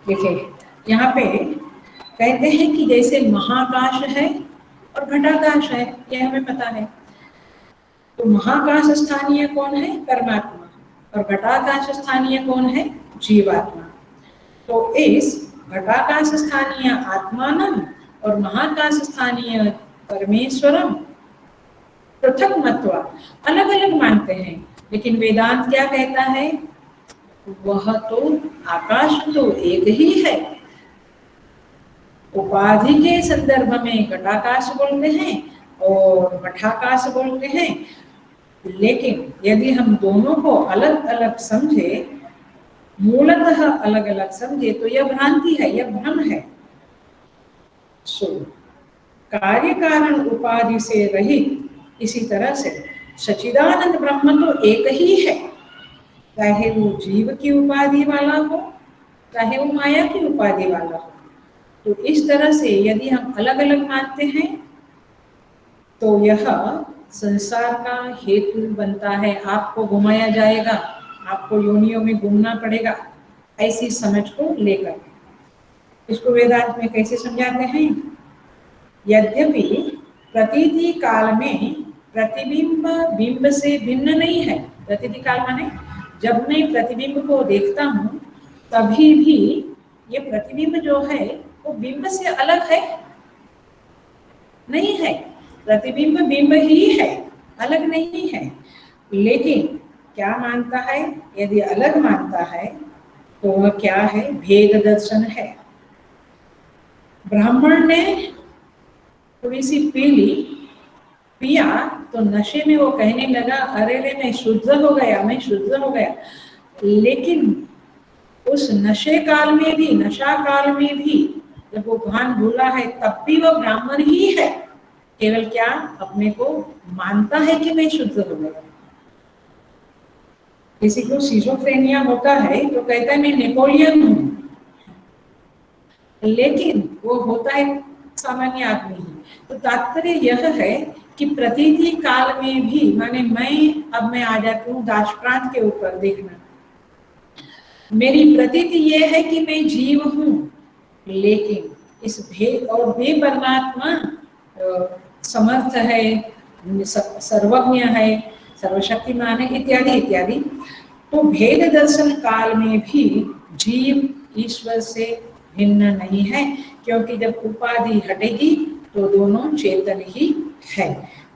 देखिए यहाँ पे कहते हैं कि जैसे महाकाश है और घटाकाश है, यह हमें पता है। तो महाकाश स्थानीय कौन है? परमात्मा। और घटाकाश स्थानीय कौन है? जीवात्मा। तो इस घटाकाश स्थानीय आत्मानम और महाकाश स्थानीय परमेश्वरम पृथक मत्वा, अलग अलग मानते हैं। लेकिन वेदांत क्या कहता है? वह तो आकाश तो एक ही है। उपाधि के संदर्भ में घटाकाश बोलते हैं और मठाकाश बोलते हैं, लेकिन यदि हम दोनों को अलग अलग समझे, मूलतः अलग अलग समझे, तो यह भ्रांति है, यह भ्रम है। सो कार्य कारण उपाधि से रहित इसी तरह से सच्चिदानंद ब्रह्म तो एक ही है, चाहे वो जीव की उपाधि वाला हो, चाहे वो माया की उपाधि वाला हो। तो इस तरह से यदि हम अलग अलग मानते हैं तो यह संसार का हेतु बनता है। आपको घुमाया जाएगा, आपको योनियों में घूमना पड़ेगा, ऐसी समझ को लेकर। इसको वेदांत में कैसे समझाते हैं? यद्यपि प्रतीति काल में प्रतिबिंब बिंब से भिन्न नहीं है। प्रतीति काल माने जब मैं प्रतिबिंब को देखता हूँ तभी भी ये प्रतिबिंब जो है वो बिंब से अलग है नहीं है। प्रतिबिंब बिंब ही है, अलग नहीं है। लेकिन क्या मानता है? यदि अलग मानता है तो वह क्या है? भेद दर्शन है। ब्राह्मण ने थोड़ी सी पिया तो नशे में वो कहने लगा, अरे रे मैं शुद्ध हो गया, मैं शुद्ध हो गया। लेकिन उस नशे काल में भी, नशा काल में भी जब वो भान भूला है तब भी वो ब्राह्मण ही है। केवल क्या? अपने को मानता है कि मैं शुद्ध हो गया। किसी को सिजोफ्रेनिया होता है तो कहता है मैं नेपोलियन हूँ, लेकिन वो होता है सामान्य आदमी ही। तो तात्पर्य यह है कि प्रतीति काल में भी, माने मैं आ जाती हूँ दाशप्रांत के ऊपर देखना, मेरी प्रतीति ये है कि मैं जीव हूँ, लेकिन इस भेद और वे परमात्मा समर्थ है, सर्वज्ञ है, सर्वशक्तिमान है, इत्यादि इत्यादि। तो भेद दर्शन काल में भी जीव ईश्वर से भिन्न नहीं है, क्योंकि जब उपाधि हटेगी तो दोनों चेतन ही है।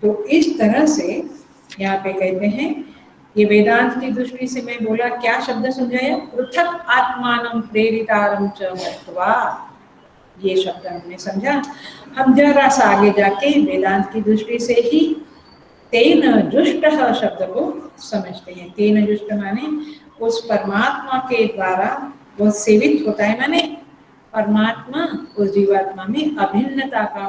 तो इस तरह से यहाँ पे कहते हैं, ये वेदांत की दृष्टि से मैं बोला, क्या शब्द समझाया, पृथक आत्मानं प्रेरितारं च मत्वा, ये शब्द हमने समझा। हम जरा सा आगे जाके वेदांत की दृष्टि से ही तेन जुष्टः शब्द को समझते हैं। तेन जुष्ट माने उस परमात्मा के द्वारा वह सेवित होता है, माने परमात्मा उस जीवात्मा में अभिन्नता का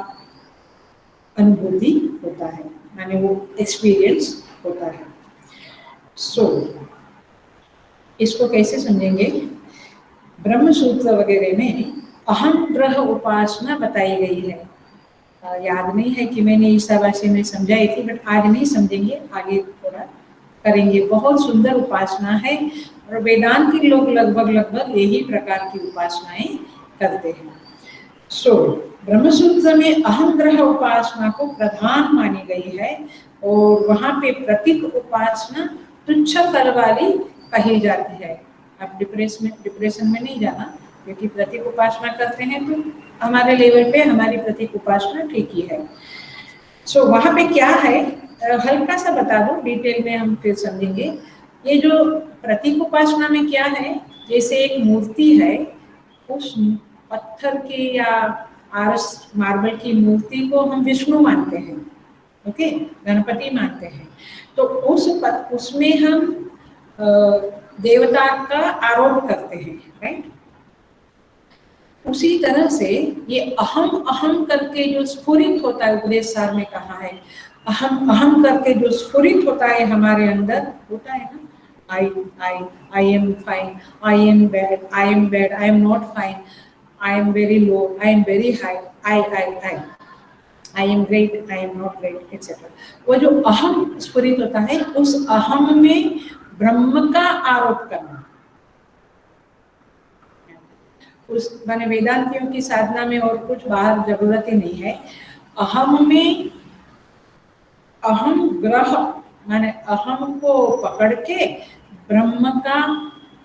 अनुभूति होता है, माने वो एक्सपीरियंस होता है। सो इसको कैसे समझेंगे, ब्रह्म सूत्र वगैरह में अहम ग्रह उपासना बताई गई है। याद नहीं है कि मैंने ईसावासी में समझाई थी, बट आज नहीं समझेंगे, आगे थोड़ा करेंगे। बहुत सुंदर उपासना है और वेदांती लोग लगभग यही प्रकार की उपासनाएं करते हैं। सो ब्रह्मसूत्र में अहम ग्रह उपासना को प्रधान मानी गई है और वहां पे प्रतीक उपासना तुच्छ फल वाली कही जाती है। अब डिप्रेशन में नहीं जाना, क्योंकि प्रतीक उपासना करते हैं तो हमारे लेवल पे हमारी प्रतीक उपासना ठीक ही है। सो वहां पे क्या है, हल्का सा बता दो, डिटेल में हम फिर समझेंगे। ये जो प्रतीक उपासना में क्या है, जैसे एक मूर्ति है, उस पत्थर की या आरस मार्बल की मूर्ति को हम विष्णु मानते हैं, ओके, गणपति मानते हैं, तो उसमें हम देवता का आरोप करते हैं, राइट। उसी तरह से ये अहम अहम करके जो स्फुरित होता है, उपदेश सार में कहा है, अहम अहम करके जो स्फुरित होता है हमारे अंदर, होता है ना, I am fine, I am bad, I am not fine, I am very low, I am very high, I am great, I am not great, etcetera. वो जो अहम स्फुरित होता है, उस अहम में ब्रह्म का आरोप करना, उस माने वेदांतियों की साधना में और कुछ बाहर जरूरत ही नहीं है। अहम में अहम ग्रह माने अहम को पकड़ के ब्रह्म का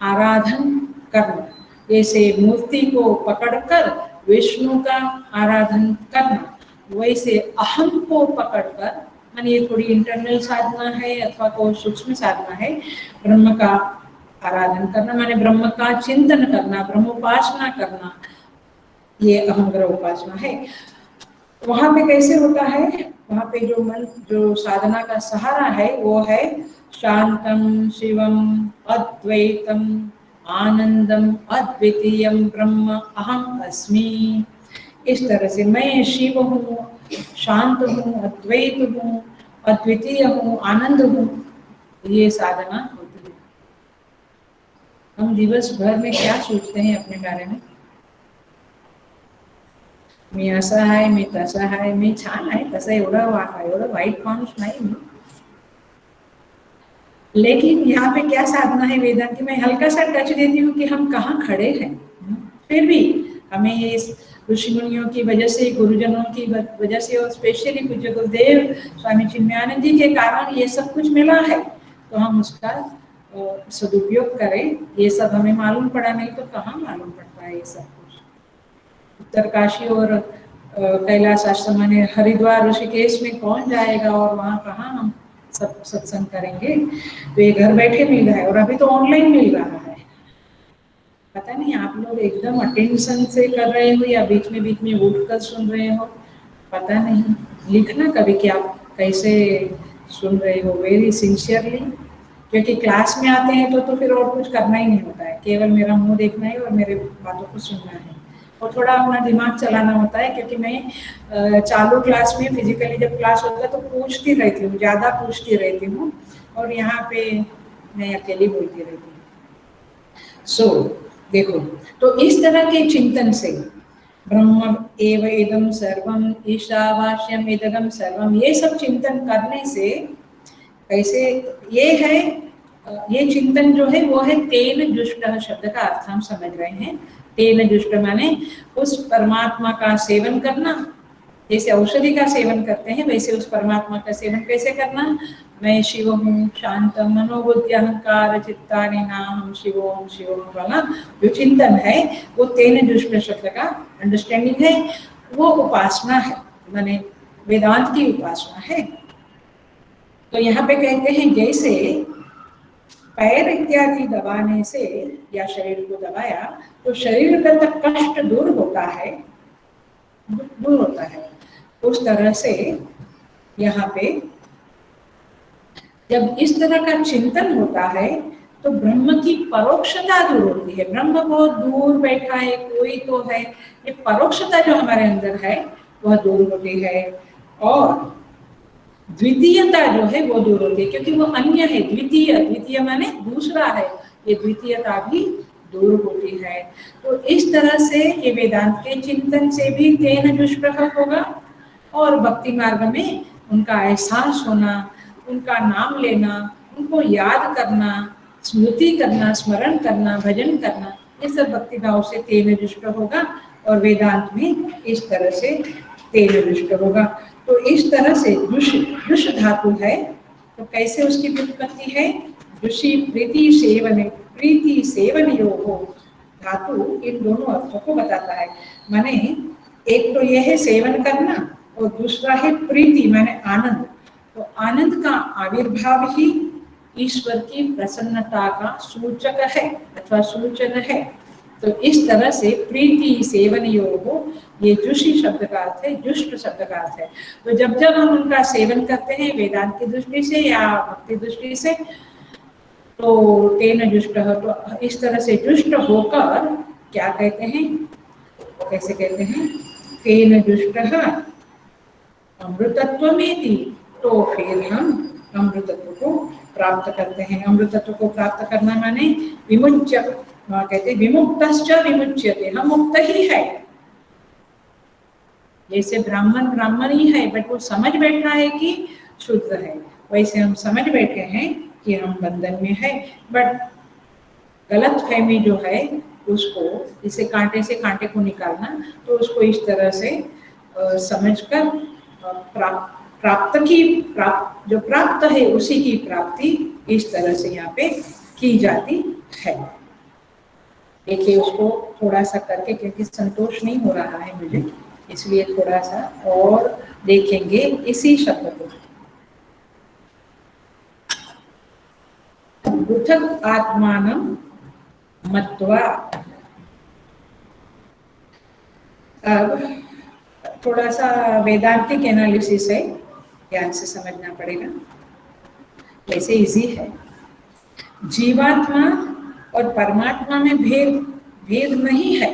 आराधन करना, जैसे मूर्ति को पकड़कर विष्णु का आराधन करना, वैसे अहम को पकड़कर, माने ये थोड़ी इंटरनल साधना है अथवा कोई सूक्ष्म साधना है, ब्रह्म का आराधन करना, माने ब्रह्म का चिंतन करना, ब्रह्मोपासना करना, ये अहम ग्रह उपासना है। वहां पे कैसे होता है, वहां पे जो मन, जो साधना का सहारा है वो है शांतम शिवम अद्वैतम आनंदम अद्वितीयम ब्रह्म अहम अस्मि। इस तरह से मैं शिव हूँ, शांत हूँ, अद्वैत हूँ, अद्वितीय हूँ, आनंद हूँ, ये साधना होती है। हम दिवस भर में क्या सोचते हैं अपने बारे में, मी असा आहे, मी तसा आहे, मी छान आहे, तसं एवढं वाईट माणूस नहीं मी। लेकिन यहाँ पे क्या साधना है वेदांत की, मैं हल्का सा टच देती हूँ कि हम कहाँ खड़े हैं। फिर भी हमें ये ऋषि मुनियों की वजह से, गुरुजनों की वजह से और स्पेशली पूज्य गुरुदेव स्वामी चिन्मयानंद जी के कारण ये सब कुछ मिला है, तो हम उसका सदुपयोग करें। ये सब हमें मालूम पड़ा, नहीं तो कहाँ मालूम पड़ता है ये सब कुछ। उत्तरकाशी और कैलाश आश्रम माने हरिद्वार ऋषिकेश में कौन जाएगा और वहाँ कहाँ हम सब सत्संग करेंगे। तो ये घर बैठे मिल रहा है और अभी तो ऑनलाइन मिल रहा है। पता नहीं आप लोग एकदम अटेंशन से कर रहे हो या बीच में उठ कर सुन रहे हो, पता नहीं। लिखना कभी कि आप कैसे सुन रहे हो, वेरी सिंसियरली, क्योंकि क्लास में आते हैं तो फिर और कुछ करना ही नहीं होता है, केवल मेरा मुंह देखना है और मेरे बातों को सुनना है और थोड़ा अपना दिमाग चलाना होता है। क्योंकि मैं चालू क्लास में फिजिकली जब क्लास होता है तो पूछती रहती हूँ, ज़्यादा पूछती रहती हूँ, और यहाँ पे मैं अकेली बोलती रहती हूँ। सो देखो, तो इस तरह के चिंतन से ब्रह्म एव इदम सर्वम ईशावास्यम इदगम सर्वम, ये सब चिंतन करने से कैसे ये है, ये चिंतन जो है वो है तेन जुष्ट शब्द का अर्थ हम समझ रहे हैं। तेन जुष्ट माने उस परमात्मा का सेवन करना, जैसे औषधि का सेवन करते हैं वैसे उस परमात्मा का सेवन कैसे करना। मैं शिव हूँ, शांतम मनोबुद्धि अहंकार चित्तानि नाहं शिवोम शिवोम वाला जो चिंतन है वो तेन जुष्ट शब्द का अंडरस्टैंडिंग है, वो उपासना है, माने वेदांत की उपासना है। तो यहाँ पे कहते हैं जैसे पैर इत्यादि दबाने से या शरीर को दबाया तो शरीर का तक कष्ट दूर होता है, दूर होता है। उस तरह से यहाँ पे जब इस तरह का चिंतन होता है तो ब्रह्म की परोक्षता दूर होती है। ब्रह्म बहुत दूर बैठा है, कोई तो है, ये परोक्षता जो हमारे अंदर है वह दूर होती है। और द्वितीयता जो है वो दूर होती है, क्योंकि वो अन्य है, द्वितीय, द्वितीय माने दूसरा है, ये द्वितीयता भी दूर होती है। तो इस तरह से ये वेदांत के चिंतन से भी तेन दुष्प्रह होगा और भक्ति मार्ग में उनका एहसास होना, उनका नाम लेना, उनको याद करना, स्मृति करना, स्मरण करना, भजन करना, ये सब भक्ति भाव से तेन दुष्ट होगा और वेदांत में इस तरह से तेन दुष्ट होगा। तो इस तरह से दुष धातु है, तो कैसे उसकी व्युत्पत्ति है? दुषी प्रीति सेवन, प्रीति सेवन योग धातु इन दोनों अर्थों को बताता है। माने एक तो यह है सेवन करना और दूसरा है प्रीति माने आनंद। तो आनंद का आविर्भाव ही ईश्वर की प्रसन्नता का सूचक है अथवा सूचन है। तो इस तरह से प्रीति सेवन योग, ये जुषी शब्द का अर्थ है, जुष्ट शब्द का अर्थ है। तो जब जब हम उनका सेवन करते हैं वेदांत की दृष्टि से या भक्ति दृष्टि से, तो तेन जुष्ट, तो इस तरह से जुष्ट होकर क्या कहते हैं, कैसे कहते हैं? तेन जुष्ट अमृतत्वमेति, तो फिर हम अमृतत्व को प्राप्त करते हैं। अमृतत्व को प्राप्त करना माने विमुच्य, कहते हैं विमुक्तश्च विमुच्यते, हम मुक्त ही है। जैसे ब्राह्मण ब्राह्मण ही है बट वो समझ बैठा है कि शुद्ध है, वैसे हम समझ बैठे हैं कि हम बंधन में है, बट गलत फहमी जो है उसको, जैसे कांटे से कांटे को निकालना, तो उसको इस तरह से समझकर प्राप्त जो प्राप्त है उसी की प्राप्ति इस तरह से यहाँ पे की जाती है। देखिए उसको थोड़ा सा करके, क्योंकि संतोष नहीं हो रहा है मुझे, इसलिए थोड़ा सा और देखेंगे इसी शब्द को। पृथक आत्मानं मत्वा, अब थोड़ा सा वेदांतिक एनालिसिस है, ध्यान से समझना पड़ेगा, वैसे इजी है। जीवात्मा और परमात्मा में भेद नहीं है,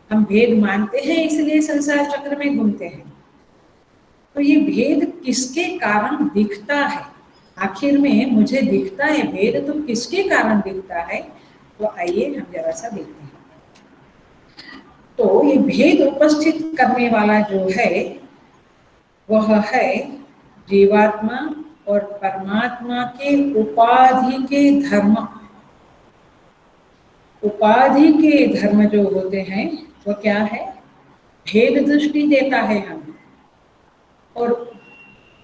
हम भेद मानते हैं इसलिए संसार चक्र में घूमते हैं। तो ये भेद किसके कारण दिखता है? आखिर में मुझे दिखता है भेद, तो किसके कारण दिखता है? तो आइए हम जरा सा देखते हैं। तो ये भेद उपस्थित करने वाला जो है वह है जीवात्मा और परमात्मा के उपाधि के धर्म। उपाधि के धर्म जो होते हैं वो क्या है? भेद दृष्टि देता है हमें। और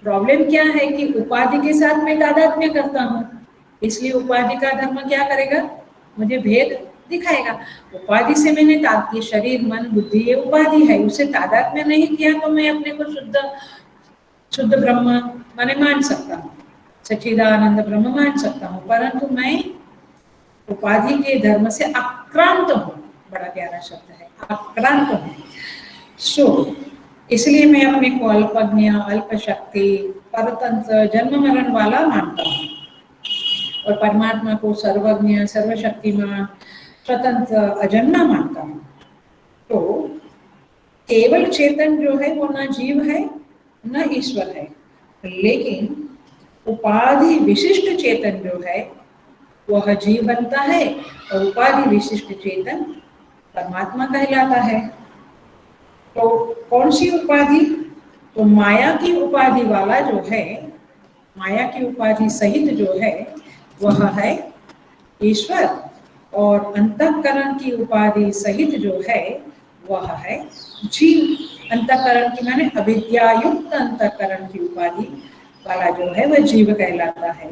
प्रॉब्लम क्या है कि उपाधि के साथ मैं तादात्म्य करता हूँ, इसलिए उपाधि का धर्म क्या करेगा? मुझे भेद दिखाएगा। उपाधि से मैंने ये शरीर मन बुद्धि ये उपाधि है, उसे तादात्म्य नहीं किया तो मैं अपने को शुद्ध ब्रह्म माने मान सकता हूँ, सच्चिदानंद ब्रह्म मान सकता हूँ, परंतु मैं उपाधि के धर्म से आक्रांत हूँ। बड़ा प्यारा शब्द है, आक्रांत हूँ। सो इसलिए मैं अपने को अल्पज्ञ, अल्प शक्ति, परतंत्र, जन्म मरण वाला मानता हूँ और परमात्मा को सर्वज्ञ, सर्वशक्तिमान, स्वतंत्र, अजन्मा मानता हूँ। तो केवल चेतन जो है वो न जीव है न ईश्वर है, लेकिन उपाधि विशिष्ट चेतन जो है वह जीव बनता है और उपाधि विशिष्ट चेतन परमात्मा कहलाता है। तो कौन सी उपाधि? तो माया की उपाधि वाला जो है, माया की उपाधि सहित जो है वह है ईश्वर, और अंतःकरण की उपाधि सहित जो है वह है जीव। अंतःकरण की माने अविद्यायुक्त अंतःकरण की उपाधि वाला जो है वह जीव कहलाता है।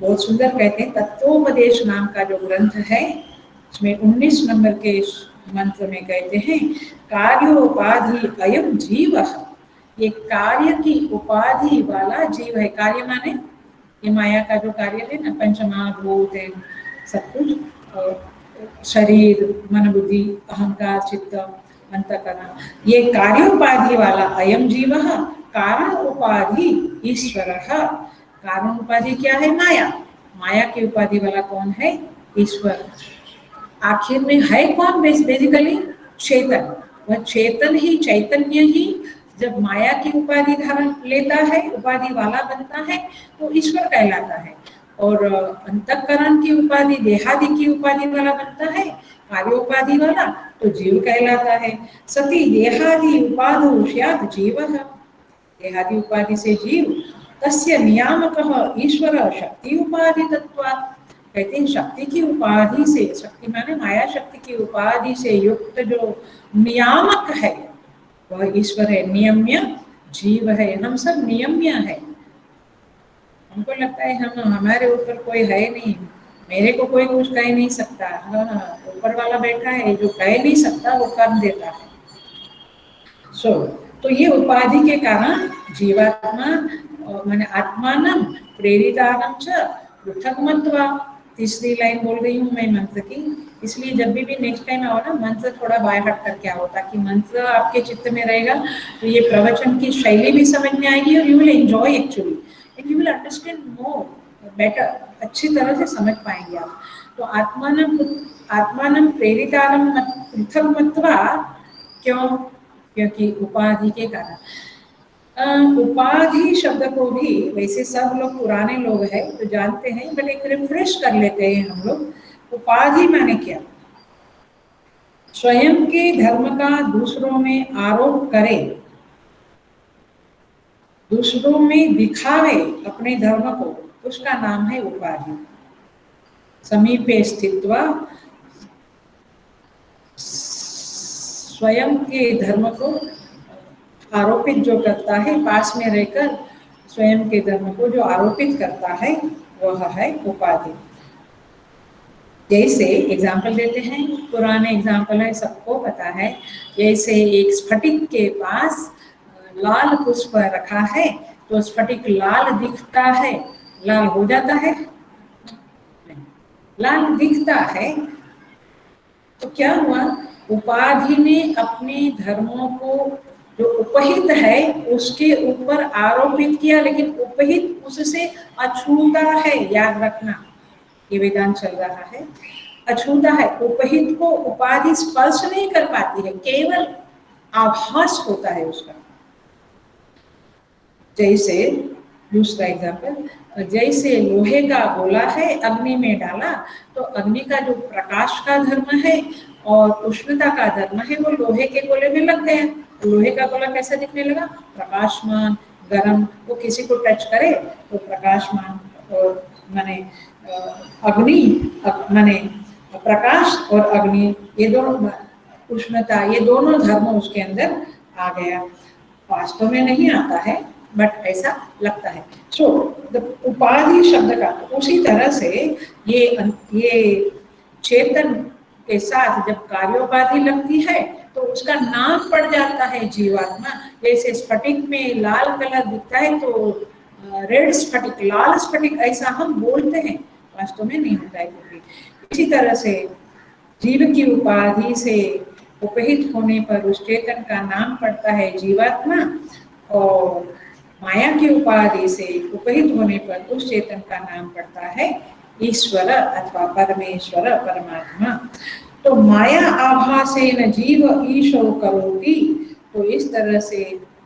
बहुत सुंदर कहते हैं, तत्वोपदेश नाम का जो ग्रंथ है उसमें 19 नंबर के मंत्र में कहते हैं, कार्योपाधि अयम जीव, ये कार्य की उपाधि वाला जीव है। कार्य माने ये माया का जो कार्य है ना, पंचमहाभूत है, सब कुछ, शरीर, मन, बुद्धि, अहंकार, चित्त, अंतकरण, ये कार्योपाधि वाला अयम जीव, कारण उपाधि ईश्वर। कारण उपाधि क्या है? माया। माया की उपाधि वाला कौन है? ईश्वर। आखिर में है कौन? बेसिकली चेतन। वह चेतन ही, चैतन्य ही जब माया की उपाधि धारण लेता है, उपाधि वाला बनता है, तो ईश्वर कहलाता है। और अंतःकरण की उपाधि, देहादि की उपाधि वाला बनता है, कार्योपाधि वाला, तो जीव कहलाता है। सती देहादि उपाधो स्यात् जीवः। देहादि उपाधि से जीव, तस्य नियामकः ईश्वर शक्ति उपाधि तत्वात्। कहते हैं शक्ति की उपाधि से, शक्ति माने माया शक्ति की उपाधि से युक्त जो नियामक है वह ईश्वर है। नियम्य जीव है। हम सब नियम्य है। हमको लगता है हम, हमारे ऊपर कोई है नहीं, मेरे को कोई कुछ कह नहीं सकता। हाँ, ऊपर वाला बैठा है, जो कह नहीं सकता वो कर देता है। तो ये उपाधि के कारण जीवात्मा माने आत्मानं प्रेरितानं च पृथक्मत्वा। तीसरी लाइन बोल रही हूँ मैं मंत्र की, इसलिए जब भी नेक्स्ट टाइम आओ ना, मंत्र थोड़ा बाय हार्ट करके आओ, ताकि मंत्र आपके चित्त में रहेगा, तो ये प्रवचन की शैली भी समझ में आएगी और you will enjoy actually, and you will understand more better, अच्छी तरह से समझ पाएंगे आप। तो आत्मानं प्रेरितानं पृथक्मत्वा, क्यों? क्योंकि उपाधि के कारण। उपाधि शब्द को भी वैसे सब लोग पुराने लोग हैं तो जानते हैं, बट एक रिफ्रेश कर लेते हैं हम लोग। उपाधि माने क्या? स्वयं के धर्म का दूसरों में आरोप करे, दूसरों में दिखावे अपने धर्म को, उसका नाम है उपाधि। समीपे स्थित्वा, स्वयं के धर्म को आरोपित जो करता है, पास में रहकर स्वयं के धर्म को जो आरोपित करता है, वह है उपाधि। जैसे एग्जाम्पल देते हैं, पुराने एग्जाम्पल है, सबको पता है। जैसे एक स्फटिक के पास लाल पुष्प रखा है, तो स्फटिक लाल दिखता है, लाल हो जाता है? लाल दिखता है, तो क्या हुआ? उपाधि ने अपने धर्मों को जो उपहित है उसके ऊपर आरोपित किया, लेकिन उपहित उससे अछूता है। याद रखना, ये वेदांत चल रहा है, अछूता है। उपहित को उपाधि स्पर्श नहीं कर पाती है, केवल आभास होता है उसका। जैसे दूसरा एग्जाम्पल, जैसे लोहे का गोला है, अग्नि में डाला, तो अग्नि का जो प्रकाश का धर्म है और उष्णता का धर्म है, वो लोहे के गोले में लग गया। लोहे का गोला कैसा दिखने लगा? प्रकाशमान, गरम। वो किसी को टच करे तो प्रकाशमान, और माने अग्नि माने प्रकाश और अग्नि, ये दोनों, उष्णता, ये दोनों धर्म उसके अंदर आ गया। वास्तव में नहीं आता है, बट ऐसा लगता है। सो उपाधि शब्द का उसी तरह से ये चेतन के साथ जब कार्योपाधि लगती है तो उसका नाम पड़ जाता है जीवात्मा। जैसे स्फटिक में लाल कलर दिखता है तो रेड स्फटिक, लाल स्फटिक, ऐसा हम बोलते हैं, वास्तव में नहीं होता है क्योंकि। इसी तरह से जीव की उपाधि से उपहित होने पर उस चेतन का नाम पड़ता है जीवात्मा, और माया की उपाधि से उपहित होने पर उस चेतन का नाम पड़ता है ईश्वर अथवा परमेश्वर, परमात्मा। तो माया आभासेन जीव ईशो करोति, तो इस तरह से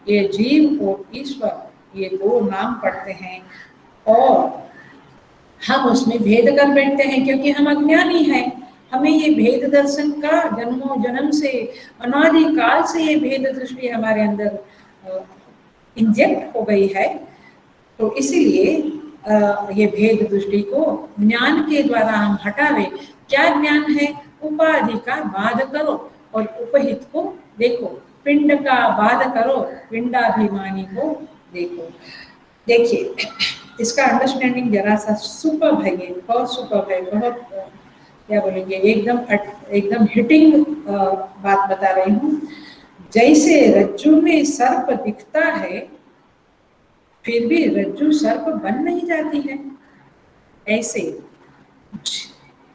ये जीव और ईश्वर, ये दो नाम पड़ते हैं, और हम उसमें भेद कर बैठते हैं क्योंकि हम अज्ञानी हैं। हमें ये भेद दर्शन का जन्मों जन्म से, अनादि काल से ये भेद दृष्टि हमारे अंदर इंजेक्ट हो गई है। तो इसीलिए ये भेद दृष्टि को ज्ञान के द्वारा हम हटावे। क्या ज्ञान है? उपाधि का बाध करो और उपहित को देखो, पिंड का बाध करो, पिंडाभिमानी को देखो। देखिए, इसका अंडरस्टैंडिंग जरा सा सुपर है, ये बहुत सुपर है, बहुत क्या बोलेंगे, एकदम हिटिंग बात बता रही हूँ। जैसे रज्जु में सर्प दिखता है, फिर भी रज्जु सर्प बन नहीं जाती है। ऐसे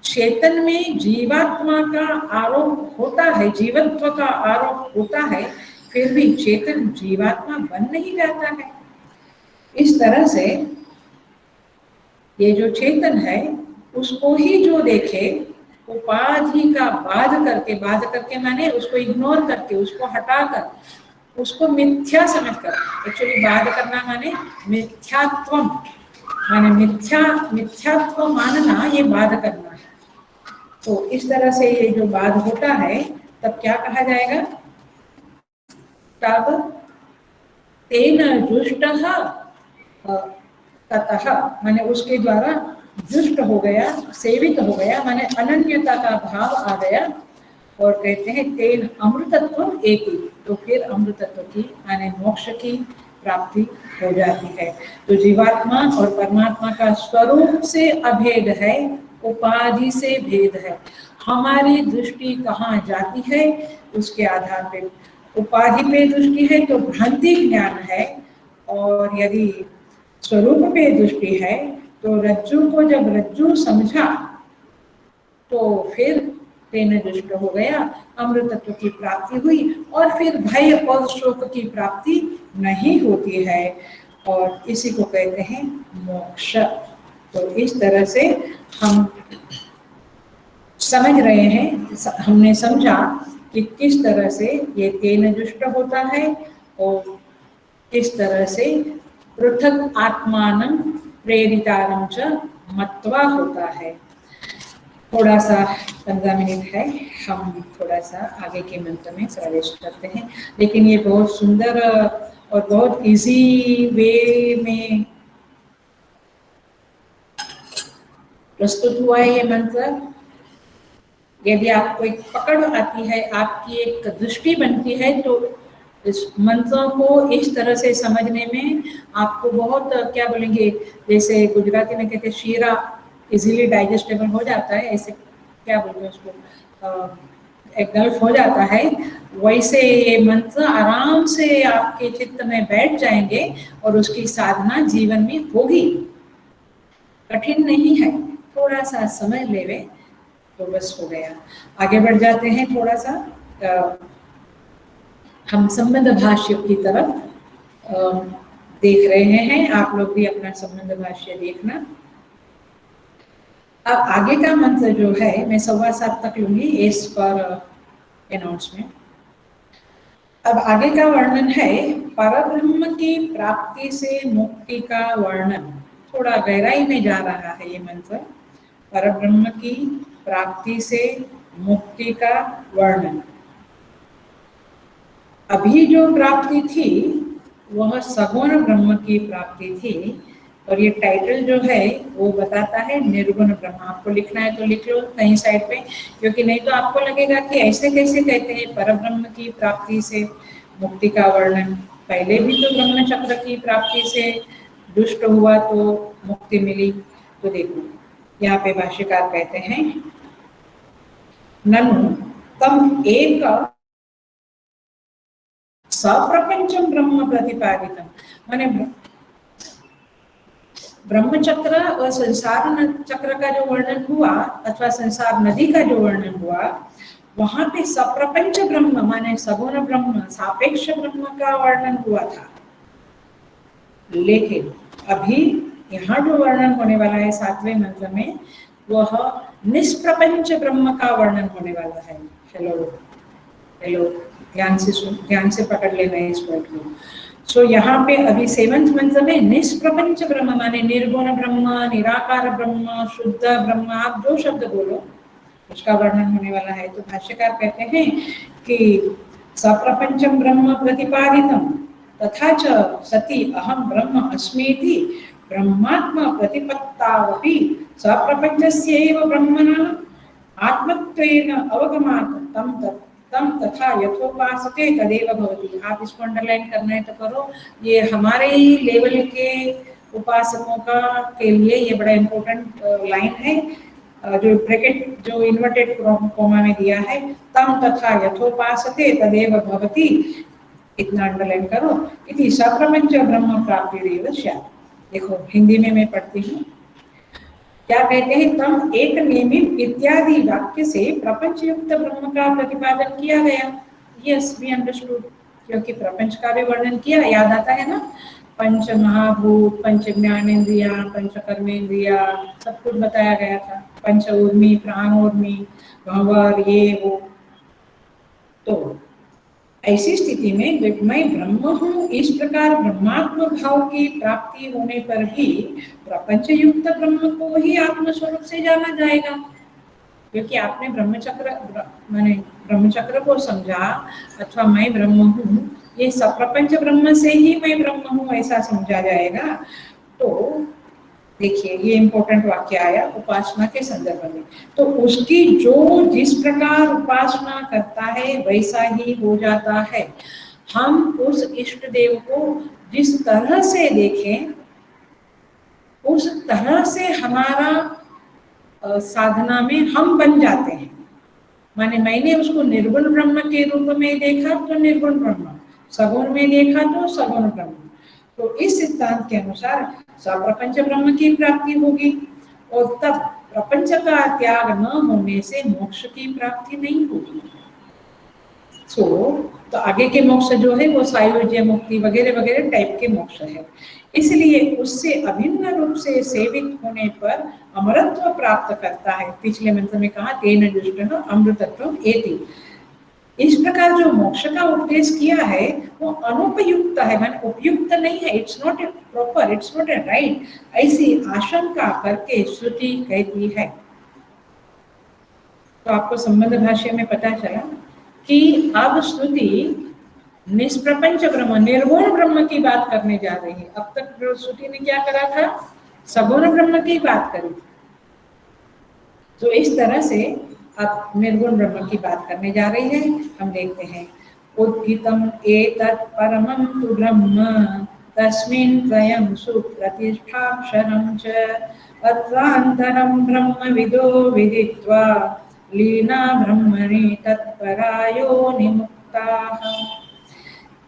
चेतन में जीवात्मा का आरोप होता है, जीवत्व का आरोप होता है, फिर भी चेतन जीवात्मा बन नहीं जाता है। इस तरह से ये जो चेतन है उसको ही जो देखे, उपाधि का बाध करके माने उसको इग्नोर करके, उसको हटाकर, उसको मिथ्या समझकर, एक्चुअली बाध करना माने मिथ्यात्व, माने मिथ्यात्व मानना, ये बाध करना है। तो इस तरह से ये जो बाध होता है तब क्या कहा जाएगा, तब तेन जुष्टः ततः, माने उसके द्वारा जुष्ट हो गया, सेवित हो गया, माने अनन्यता का भाव आ गया। और कहते हैं तेन अमृतत्व एक ही, तो फिर अमृतत्व की माने मोक्ष की प्राप्ति हो जाती है। तो जीवात्मा और परमात्मा का स्वरूप से अभेद है, उपाधि से भेद है। हमारी दृष्टि कहाँ जाती है उसके आधार पे, उपाधि पे दृष्टि है तो भ्रांति ज्ञान है, और यदि स्वरूप पे दृष्टि है तो रज्जु को जब रज्जु समझा तो फिर तेन दुष्ट हो गया, अमृतत्व की प्राप्ति हुई, और फिर भय और शोक की प्राप्ति नहीं होती है, और इसी को कहते हैं मोक्ष। तो इस तरह से हम समझ रहे हैं, हमने समझा कि किस तरह से ये तेन दुष्ट होता है और किस तरह से पृथक आत्मानं प्रेरितारं च मत्वा होता है। थोड़ा सा 15 मिनट है, हम थोड़ा सा आगे के मंत्र में प्रवेश करते हैं। लेकिन ये बहुत सुंदर और बहुत इजी वे में प्रस्तुत हुआ है ये मंत्र। यदि आपको एक पकड़ आती है, आपकी एक दृष्टि बनती है, तो इस मंत्रों को इस तरह से समझने में आपको बहुत, क्या बोलेंगे, जैसे गुजराती में कहते हैं शीरा इजीली डाइजेस्टेबल हो जाता है, ऐसे क्या बोलते हैं उसको, एक गल्फ हो जाता है, वैसे ये मंत्र आराम से आपके चित्त में बैठ जाएंगे और उसकी साधना जीवन में होगी। कठिन नहीं है, थोड़ा सा समझ लेवे तो बस हो गया। आगे बढ़ जाते हैं थोड़ा सा, हम संबंध भाष्य की तरफ देख रहे हैं, आप लोग भी अपना संबंध भाष्य देखना। अब आगे का मंत्र जो है मैं 7:15 तक लूंगी एस पर अनाउंसमेंट। अब आगे का वर्णन है परब्रह्म की प्राप्ति से मुक्ति का वर्णन, थोड़ा गहराई में जा रहा है ये मंत्र। परब्रह्म की प्राप्ति से मुक्ति का वर्णन। अभी जो प्राप्ति थी वह सगुण ब्रह्म की प्राप्ति थी, और ये टाइटल जो है वो बताता है निर्गुण ब्रह्म। आपको लिखना है तो लिख लो कहीं साइड पे, क्योंकि नहीं तो आपको लगेगा कि ऐसे कैसे कहते हैं परब्रह्म की प्राप्ति से मुक्ति का वर्णन, पहले भी तो ब्रह्म चक्र की प्राप्ति से दुष्ट हुआ तो मुक्ति मिली। तो देखो यहाँ पे भाष्यकार कहते हैं ननु तम एक सप्रपंचम ब्रह्म प्रतिपादितम, माने ब्रह्म चक्र और संसार चक्र का जो वर्णन हुआ अथवा संसार नदी का जो वर्णन हुआ, वहां पे सप्रपंच ब्रह्म माने सगुण ब्रह्म, सापेक्ष ब्रह्म का वर्णन हुआ था। लेकिन अभी यहाँ जो वर्णन होने वाला है 7वें मंत्र में, वह निष्प्रपंच ब्रह्म का वर्णन होने वाला है। हेलो हेलो, ध्यान से पकड़ लेना इस वर्ड को। सो यहाँ पे अभी 7वें मंत्र में निष्प्रपंच ब्रह्म माने निर्गुण ब्रह्म, निराकार ब्रह्म, शुद्ध ब्रह्म, आप जो शब्द बोलो उसका वर्णन होने वाला है। तो भाष्यकार कहते हैं कि सप्रपंचम ब्रह्म प्रतिपादितम तथा च सति अहम ब्रह्म अस्मीति ब्रह्मात्मा प्रतिपत्तावपि सप्रपंचस्यैव ब्रह्मणः आत्मत्वेन अवगमात् तम तथा यथोपासते तदेव भवति। आप इसको अंडरलाइन करना है तो करो, ये हमारे ही लेवल के उपासकों का के लिए ये बड़ा इम्पोर्टेंट लाइन है, जो ब्रैकेट जो इन्वर्टेड कोमा में दिया है, तम तथा यथोपासते तदेव भवति। इतना अंडरलाइन करो। इति सप्रपंच ब्रह्म प्राप्तिरेव स्यात्। देखो हिंदी में मैं पढ़ती हूँ, क्या कहते हैं, तम एक नियमित इत्यादि वाक्य से प्रपंच युक्त ब्रह्म का प्रतिपादन किया गया। यस वी अंडरस्टूड, क्योंकि प्रपंच का भी वर्णन किया, याद आता है ना, पंच महाभूत, पंच ज्ञानेन्द्रिया, पंच कर्मेंद्रिया, सब कुछ बताया गया था, पंच ऊर्मी, प्राण ऊर्मी, भंवर, ये वो। तो ऐसी स्थिति में जब मैं ब्रह्म हूँ, इस प्रकार ब्रह्मात्म भाव की प्राप्ति होने पर भी प्रपंच युक्त ब्रह्म को ही आत्मस्वरूप से जाना जाएगा, क्योंकि आपने ब्रह्मचक्र माने ब्रह्मचक्र को समझा, अथवा मैं ब्रह्म हूँ, ये सब प्रपंच ब्रह्म से ही मैं ब्रह्म हूँ ऐसा समझा जाएगा। तो देखिए ये इंपॉर्टेंट वाक्य आया उपासना के संदर्भ में। तो उसकी जो जिस प्रकार उपासना करता है वैसा ही हो जाता है। हम उस इष्ट देव को जिस तरह से देखें उस तरह से हमारा साधना में हम बन जाते हैं। माने मैंने उसको निर्गुण ब्रह्म के रूप में देखा तो निर्गुण ब्रह्म, सगुण में देखा तो सगुण ब्रह्म। तो इस सिद्धांत के अनुसार सप्रपंच ब्रह्म की प्राप्ति होगी, और तब प्रपंच का त्याग न होने से मोक्ष की प्राप्ति नहीं होगी। तो आगे के मोक्ष जो है वो सायुज्य मुक्ति वगैरह वगैरह टाइप के मोक्ष है। इसलिए उससे अभिन्न रूप से सेवित होने पर अमरत्व प्राप्त करता है। पिछले मंत्र में कहा तेन दुष्टः अमृतत्वम एति। इस प्रकार जो मोक्ष का उपदेश किया है वो अनुपयुक्त है, माने उपयुक्त नहीं है, it's not a proper, it's not a right, ऐसी आशंका करके श्रुति कहती है। तो आपको संबंध भाष्य में पता चला कि अब श्रुति निष्प्रपंच ब्रह्म, निर्गुण ब्रह्म की बात करने जा रही है। अब तक श्रुति ने क्या करा था, सगुण ब्रह्म की बात करी थी। तो इस तरह से अब निर्गुण ब्रह्म की बात करने जा रही है। हम देखते हैं, उद्गीतम एतत् परमं तु ब्रह्म तस्मिन् त्रयं सुप्रतिष्ठाक्षरं च अत्रान्तरं ब्रह्मविदो विदित्वा लीना ब्रह्मणि तत्परायो निमुक्ताः।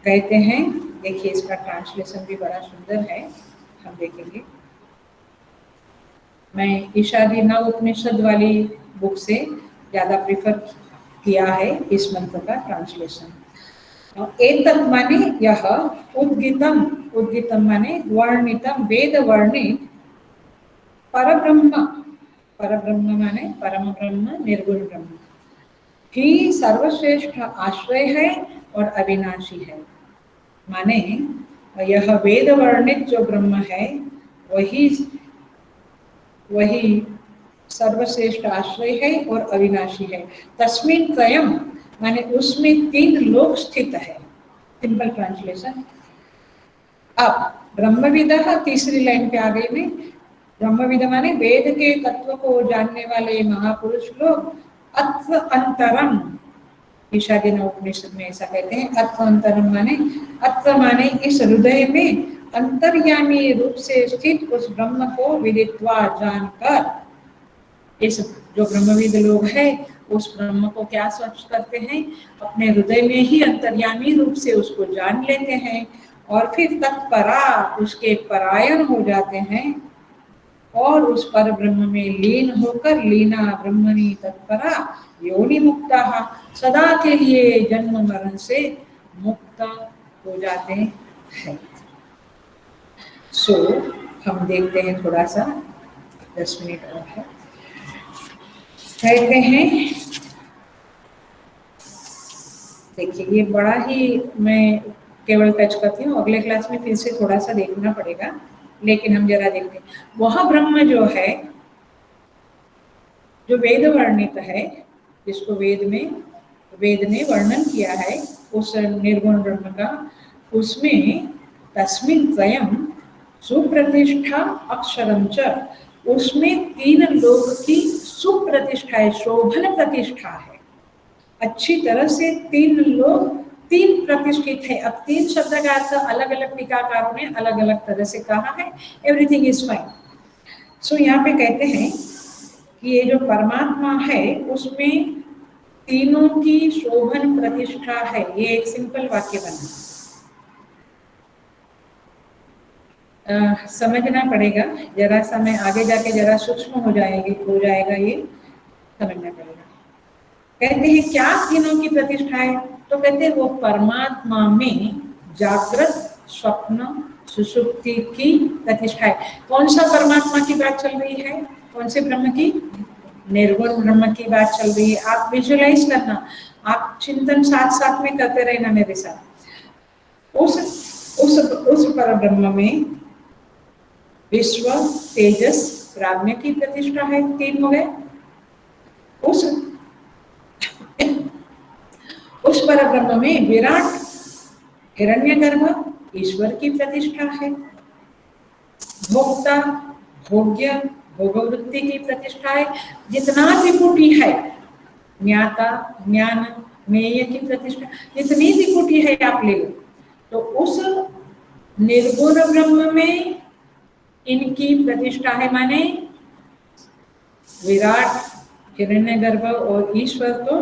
कहते हैं, देखिए इसका ट्रांसलेशन भी बड़ा सुंदर है, हम देखेंगे। मैं ईशादी नव उपनिषद वाली बुक से ज़्यादा प्रेफर किया है इस मंत्र का ट्रांसलेशन। एतत् माने यह, उद्गीतम, उद्गीतम माने वर्णितम, वेद वर्णित परब्रह्म, परब्रह्म माने परम ब्रह्म, निर्गुण ब्रह्म ही सर्वश्रेष्ठ आश्रय है और अविनाशी है। माने यह वेद वर्णित जो ब्रह्म है वही सर्वश्रेष्ठ आश्रय है और अविनाशी है। तस्मिन् त्रयम् माने उसमें तीन लोक स्थित है, सिंपल ट्रांसलेशन। अब ब्रह्मविदः तीसरी लाइन पे आ गई में, ब्रह्मविद माने वेद के तत्व को जानने वाले महापुरुष लोग, अत्र अंतरम, ईशादिन उपनिषद में ऐसा कहते हैं, अत्र अंतरम माने, अत्र माने इस हृदय में अंतर्यामी रूप से स्थित उस ब्रह्म को विदित्वा जानकर, इस जो ब्रह्मविद लोग हैं उस ब्रह्म को क्या सोच करते हैं, अपने हृदय में ही अंतर्यामी रूप से उसको जान लेते हैं और फिर तत्परा उसके परायण हो जाते हैं और उस पर ब्रह्म में लीन होकर लीना ब्रह्मणि तत्परा योनि मुक्ता, सदा के लिए जन्म मरण से मुक्त हो जाते हैं। सो हम देखते हैं थोड़ा सा, 10 मिनट और है। कहते हैं, देखिए ये बड़ा ही मैं केवल टच करती हूँ, अगले क्लास में फिर से थोड़ा सा देखना पड़ेगा, लेकिन हम जरा देखते हैं। वह ब्रह्म जो है, जो वेद वर्णित है, जिसको वेद ने वर्णन किया है, उस निर्गुण ब्रह्म का, उसमें तस्मिन् त्रयम् सुप्रतिष्ठा अक्षरम च, उसमें तीन लोक की सुप्रतिष्ठा है, शोभन प्रतिष्ठा है। अच्छी तरह से तीन लोग, तीन प्रतिष्ठित है। अब तीन शब्द का अर्थ अलग अलग टीकाकारों ने अलग अलग तरह से कहा है। Everything is fine. सो यहाँ पे कहते हैं कि ये जो परमात्मा है उसमें तीनों की शोभन प्रतिष्ठा है। ये एक सिंपल वाक्य बना। समझना पड़ेगा। जरा सा मैं आगे जाके जरा सूक्ष्म हो जाएगा ये समझना पड़ेगा। कहते हैं क्या तीनों की प्रतिष्ठा है, तो कहते हैं वो परमात्मा में जागृत स्वप्न सुषुप्ति की प्रतिष्ठा है। कौन सा परमात्मा की बात चल रही है, कौन से ब्रह्म की? निर्गुण ब्रह्म की बात चल रही है। आप विजुअलाइज करना, आप चिंतन साथ साथ में करते रहना मेरे साथ। उस पर ब्रह्म में विश्व तेजस प्राज्ञ की प्रतिष्ठा है, 3 हो गए। उस पर ब्रह्म में विराट हिरण्यगर्भ ईश्वर की प्रतिष्ठा है। भोक्ता भोग्य भोगवृत्ति की प्रतिष्ठा है। जितना त्रिपुटी है, ज्ञाता ज्ञान ज्ञेय की प्रतिष्ठा, जितनी त्रिपुटी है आप ले लो, तो उस निर्गुण ब्रह्म में इनकी प्रतिष्ठा है। माने विराट हिरण्यगर्भ और ईश्वर, तो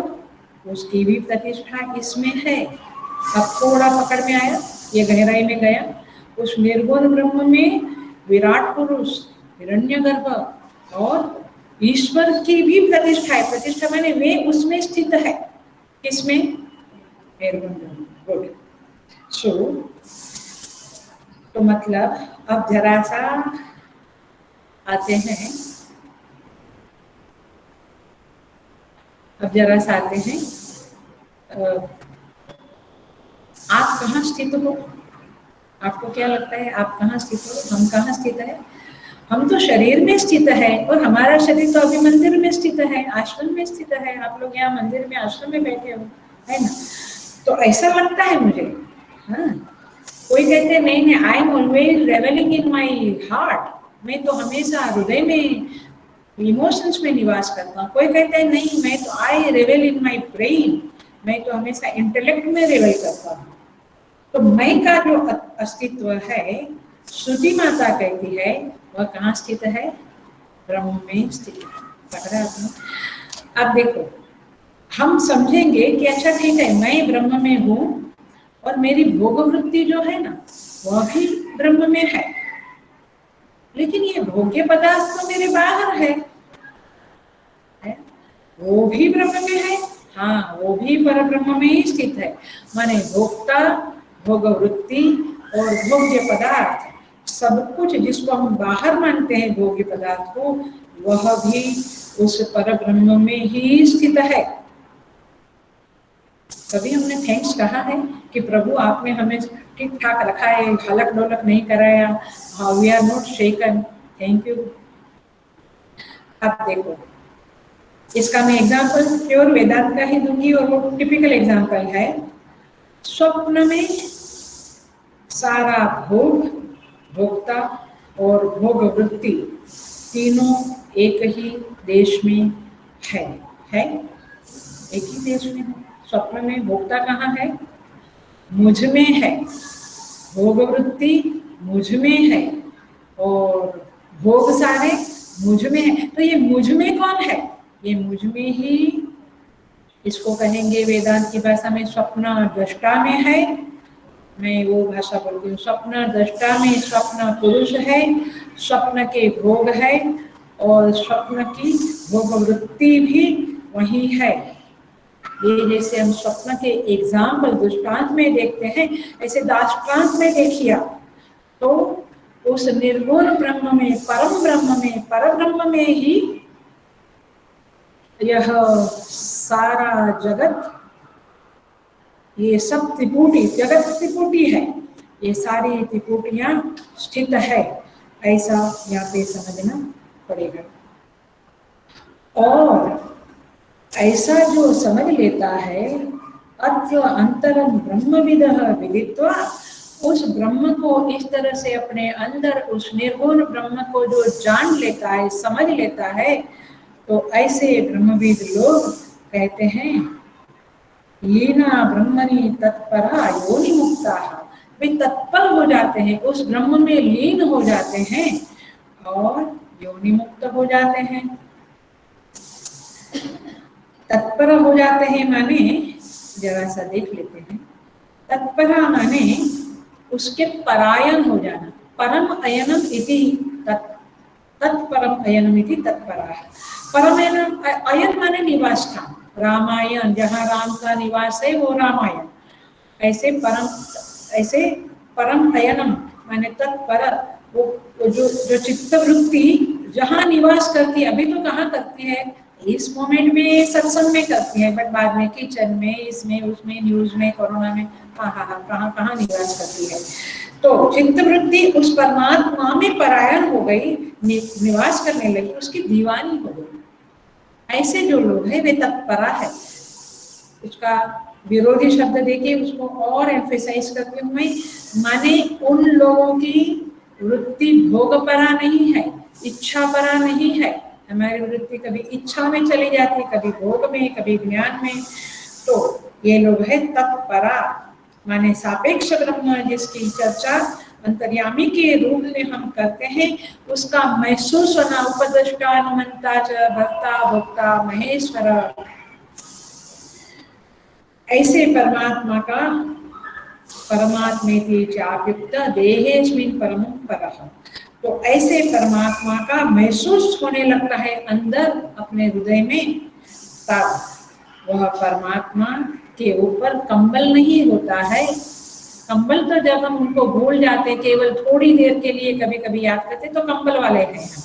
उसकी भी प्रतिष्ठा इसमें है। अब थोड़ा पकड़ में आया, ये गहराई में गया। उस निर्गुण ब्रह्म में विराट पुरुष हिरण्यगर्भ और ईश्वर की भी प्रतिष्ठा है। प्रतिष्ठा माने वे उसमें स्थित है। किसमें? निर्गुण ब्रह्म। गुड। सो तो मतलब अब जरा सा आते हैं, आप कहाँ स्थित हो? आपको क्या लगता है आप कहाँ स्थित हो? हम कहाँ स्थित है? हम तो शरीर में स्थित है, और हमारा शरीर तो अभी मंदिर में स्थित है, आश्रम में स्थित है। आप लोग यहाँ मंदिर में आश्रम में बैठे हो, है ना? तो ऐसा लगता है मुझे। हाँ, कोई कहते हैं नहीं नहीं, I am always revelling in my heart, मैं तो हमेशा हृदय में इमोशंस में निवास करता हूँ। कोई कहते हैं नहीं, मैं तो आई रेवल इन माई ब्रेन, मैं तो हमेशा इंटेलेक्ट में रेवल करता हूँ। तो मैं का जो अस्तित्व है, श्रुति माता कहती है वह कहाँ स्थित है? ब्रह्म में स्थित है। पकड़ा आपने? अब देखो, हम समझेंगे कि अच्छा ठीक है, मैं ब्रह्म में हूँ और मेरी भोग वृत्ति जो है ना वह भी ब्रह्म में है, लेकिन ये भोग्य पदार्थ तो मेरे बाहर है, वो भी ब्रह्म में है। हाँ, वो भी पर ब्रह्म में ही स्थित है। माने भोक्ता भोग वृत्ति और भोग्य पदार्थ, सब कुछ जिसको हम बाहर मानते हैं भोग्य पदार्थ को, वह भी उस पर ब्रह्म में ही स्थित है। तभी हमने थैंक्स कहा है कि प्रभु आपने हमें ठीक ठाक रखा है, हलक डोलक नहीं कराया। We are not shaken, thank you. अब देखो, इसका मैं एग्जाम्पल प्योर वेदांत का ही दूंगी, और वो टिपिकल एग्जाम्पल है। स्वप्न में सारा भोग, भोक्ता और भोग वृत्ति तीनों एक ही देश में है एक ही देश में है। स्वप्न में भोक्ता कहाँ है? मुझ में है। भोग वृत्ति मुझ में है और भोग सारे मुझ में है। तो ये मुझ में कौन है? ये मुझ में ही, इसको कहेंगे वेदांत की भाषा में स्वप्न दृष्टा में है। मैं वो भाषा बोलती हूँ, स्वप्न दृष्टा में स्वप्न पुरुष है, स्वप्न के भोग है और स्वप्न की भोग वृत्ति भी वही है। ये जैसे हम स्वप्न के एग्जाम्पल दृष्टांत में देखते हैं, ऐसे दाष्टांत में देखिए तो उस निर्गुण ब्रह्म में, परम ब्रह्म में ही यह सारा जगत, ये सब त्रिपुटी, जगत त्रिपुटी है, ये सारी त्रिपुटियां स्थित है, ऐसा यहाँ पे समझना पड़ेगा। और ऐसा जो समझ लेता है, अत्र अंतरम ब्रह्मविदः विदित्वा, उस ब्रह्म को इस तरह से अपने अंदर, उस निर्गुण ब्रह्म को जो जान लेता है, समझ लेता है, तो ऐसे ब्रह्मविद लोग कहते हैं लीना ब्रह्मणि तत्परा योनि मुक्ता, वे तत्पर हो जाते हैं, उस ब्रह्म में लीन हो जाते हैं और योनि मुक्त हो जाते हैं। तत्पर हो जाते हैं माने, जरा सा देख लेते हैं, तत्परा माने उसके परायण हो जाना, परम अयनम इति तत्परम अयनम इति तत्परा। परम अयनम, अयन माने निवास स्थान, रामायण, जहाँ राम का निवास है वो रामायण। ऐसे परम अयनम माने तत्पर, वो जो चित्त वृत्ति जहाँ निवास करती है, अभी तो कहाँ करती है, इस मोमेंट में सत्संग में करती है, बट बाद में किचन में, इसमें उसमें, न्यूज में, कोरोना में, हाँ कहाँ कहाँ निवास करती है। तो चित्त वृत्ति उस परमात्मा में परायण हो गई, निवास करने लगी, उसकी दीवानी हो गई। ऐसे जो लोग हैं वे तत्परा है। उसका विरोधी शब्द देके उसको और एम्फेसाइज करते हुए, माने उन लोगों की वृत्ति भोग परा नहीं है, इच्छा परा नहीं है। हमारी वृत्ति कभी इच्छा में चली जाती, कभी भोग में, कभी ज्ञान में। तो ये लोग है तत्परा, माने सापेक्ष ब्रह्म जिसकी चर्चा अंतर्यामी के रूप में हम करते हैं, उसका महसूस होना, उपदृष्टा अनुमंता च भक्ता भोक्ता महेश्वर, ऐसे परमात्मा का परमात्मेति चाप्युक्त देहेस्मिन् परमं परः, तो ऐसे परमात्मा का महसूस होने लगता है अंदर अपने हृदय में, तब वह परमात्मा के ऊपर कंबल नहीं होता है। कंबल तो जब हम उनको भूल जाते, केवल थोड़ी देर के लिए कभी कभी याद करते, तो कंबल वाले हैं हम,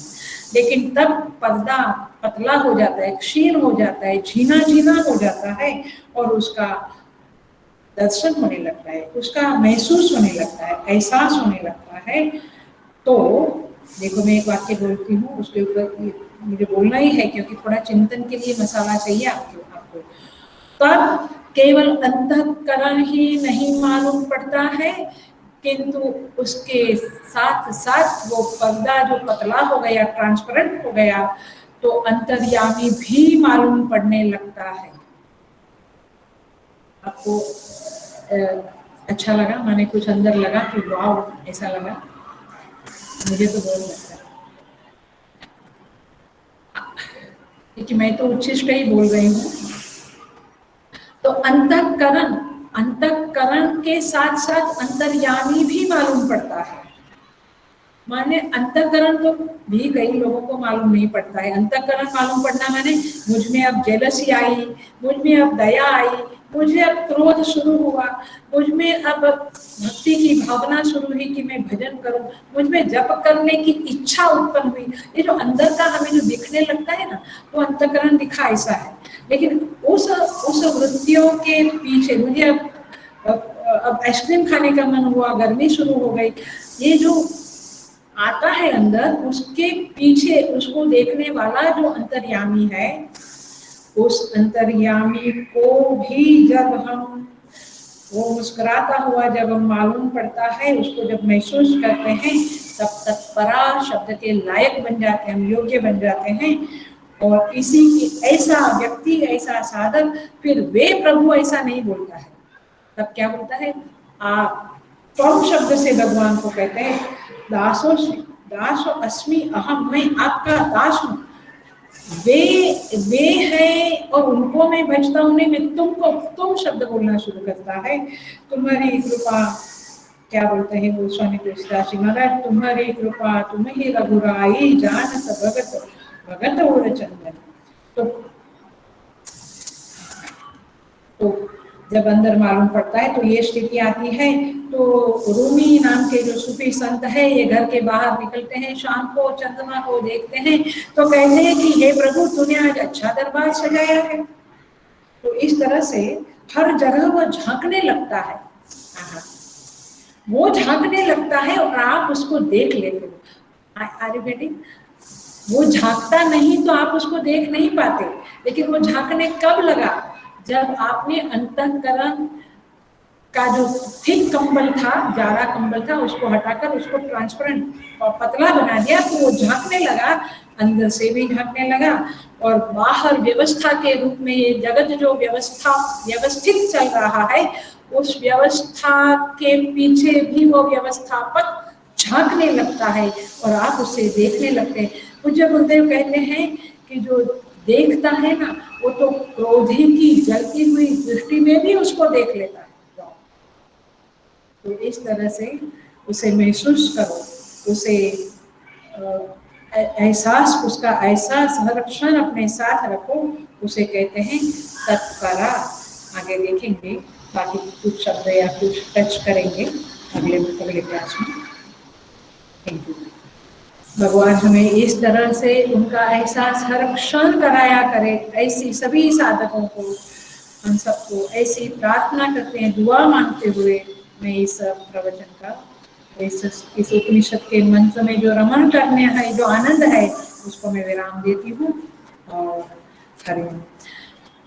लेकिन तब पर्दा पतला हो जाता है, क्षीण हो जाता है, झीना झीना हो जाता है, और उसका दर्शन होने लगता है, उसका महसूस होने लगता है, एहसास होने लगता है। तो देखो, मैं एक वाक्य बोलती हूँ, उसके ऊपर मुझे बोलना ही है, क्योंकि थोड़ा चिंतन के लिए मसाला चाहिए आपको। तब केवल अंतःकरण ही नहीं मालूम पड़ता है, किंतु उसके साथ साथ वो पर्दा जो पतला हो गया, ट्रांसपेरेंट हो गया, तो अंतर्यामी भी मालूम पड़ने लगता है। आपको अच्छा लगा, माने कुछ अंदर लगा कि वाव, ऐसा लगा? मुझे तो बहुत लगता है, क्योंकि मैं तो उच्छिष्ट ही बोल रही हूँ। तो अंतःकरण के साथ साथ अंतर्यामी भी मालूम पड़ता है। माने अंतःकरण तो भी कई लोगों को मालूम नहीं पड़ता है। अंतःकरण मालूम पड़ना माने मुझ में अब जेलसी आई, मुझ में अब दया आई, मुझे अब क्रोध शुरू हुआ, मुझ में अब भक्ति की भावना शुरू हुई कि मैं भजन करूं, मुझ में जप करने की इच्छा उत्पन्न हुई। ये जो अंदर का हमें जो दिखने लगता है ना, तो अंतःकरण दिखा ऐसा है। लेकिन उस वृत्तियों के पीछे, मुझे अब आइसक्रीम खाने का मन हुआ, गर्मी शुरू हो गई, ये जो आता है अंदर, उसके पीछे उसको देखने वाला जो अंतर्यामी है, उस अंतर्यामी को भी जब हम, वो मुस्कुराता हुआ जब हम मालूम पड़ता है, उसको जब महसूस करते हैं, तब तत्परा शब्द के लायक बन जाते हैं, हम योग्य बन जाते हैं। और इसी की ऐसा व्यक्ति, ऐसा साधक, फिर वे प्रभु ऐसा नहीं बोलता है, तब क्या बोलता है, आप त्वम शब्द से भगवान को कहते हैं, दासो अस्मि अहम, मैं आपका दास हूँ। वे हैं और उनको मैं भजता हूँ, नहीं, मैं तुमको, तुम शब्द बोलना शुरू करता है। तुम्हारी कृपा, क्या बोलते हैं वो स्वामी तुलसीदास महाराज, तुम्हारी कृपा तुम ही रघुराई, जानत भगत भगत और चंदन। तो जब अंदर मालूम पड़ता है, तो ये स्थिति आती है। तो रूमी नाम के जो सूफी संत है, ये घर के बाहर निकलते हैं, शाम को चंद्रमा को देखते हैं, तो कहते हैं कि हे प्रभु, तूने आज अच्छा दरबार सजाया है। तो इस तरह से हर जगह वो झांकने लगता है, वो झांकने लगता है, और आप उसको देख लेते हो। अरे बेटी, वो झांकता नहीं तो आप उसको देख नहीं पाते, लेकिन वो झांकने कब लगा, जब आपने अंतःकरण का जो थिक कंबल था, जारा कंबल था, उसको हटाकर उसको ट्रांसपेरेंट और पतला बना दिया, तो वो झांकने लगा, अंदर से भी झांकने लगा, और बाहर व्यवस्था के रूप में ये जगत जो व्यवस्थित चल रहा है, उस व्यवस्था के पीछे भी वो व्यवस्थापक झांकने लगता है, और आप उसे देखने लगते हैं। पूज्य गुरुदेव कहते हैं कि जो देखता है ना, वो तो क्रोधी की जलती हुई दृष्टि में भी उसको देख लेता है। तो इस तरह से उसे महसूस करो, उसे एहसास, उसका ऐसा संरक्षण अपने साथ रखो, उसे कहते हैं तत्परा। आगे देखेंगे, बाकी कुछ शब्द या कुछ टच करेंगे अगले अगले क्लास में। Thank you. भगवान हमें इस तरह से उनका एहसास हर क्षण कराया करे, ऐसी सभी साधकों को, हम सबको ऐसी प्रार्थना करते हैं, दुआ मांगते हुए मैं इस प्रवचन का, इस उपनिषद के मंत्र में जो रमण करने है, जो आनंद है, उसको मैं विराम देती हूँ। और हरिओम।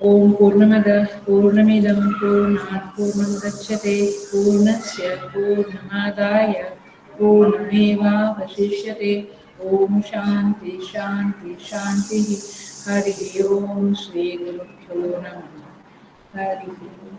ओम पूर्णमदः पूर्णमिदं पूर्णात् पूर्णमुदच्यते पूर्णस्य पूर्णमादाय पूर्णमेवावशिष्यते। ओम शांति शांति शांति। हरि ओम। श्री गुरुभ्यो नमः। हरि ओम।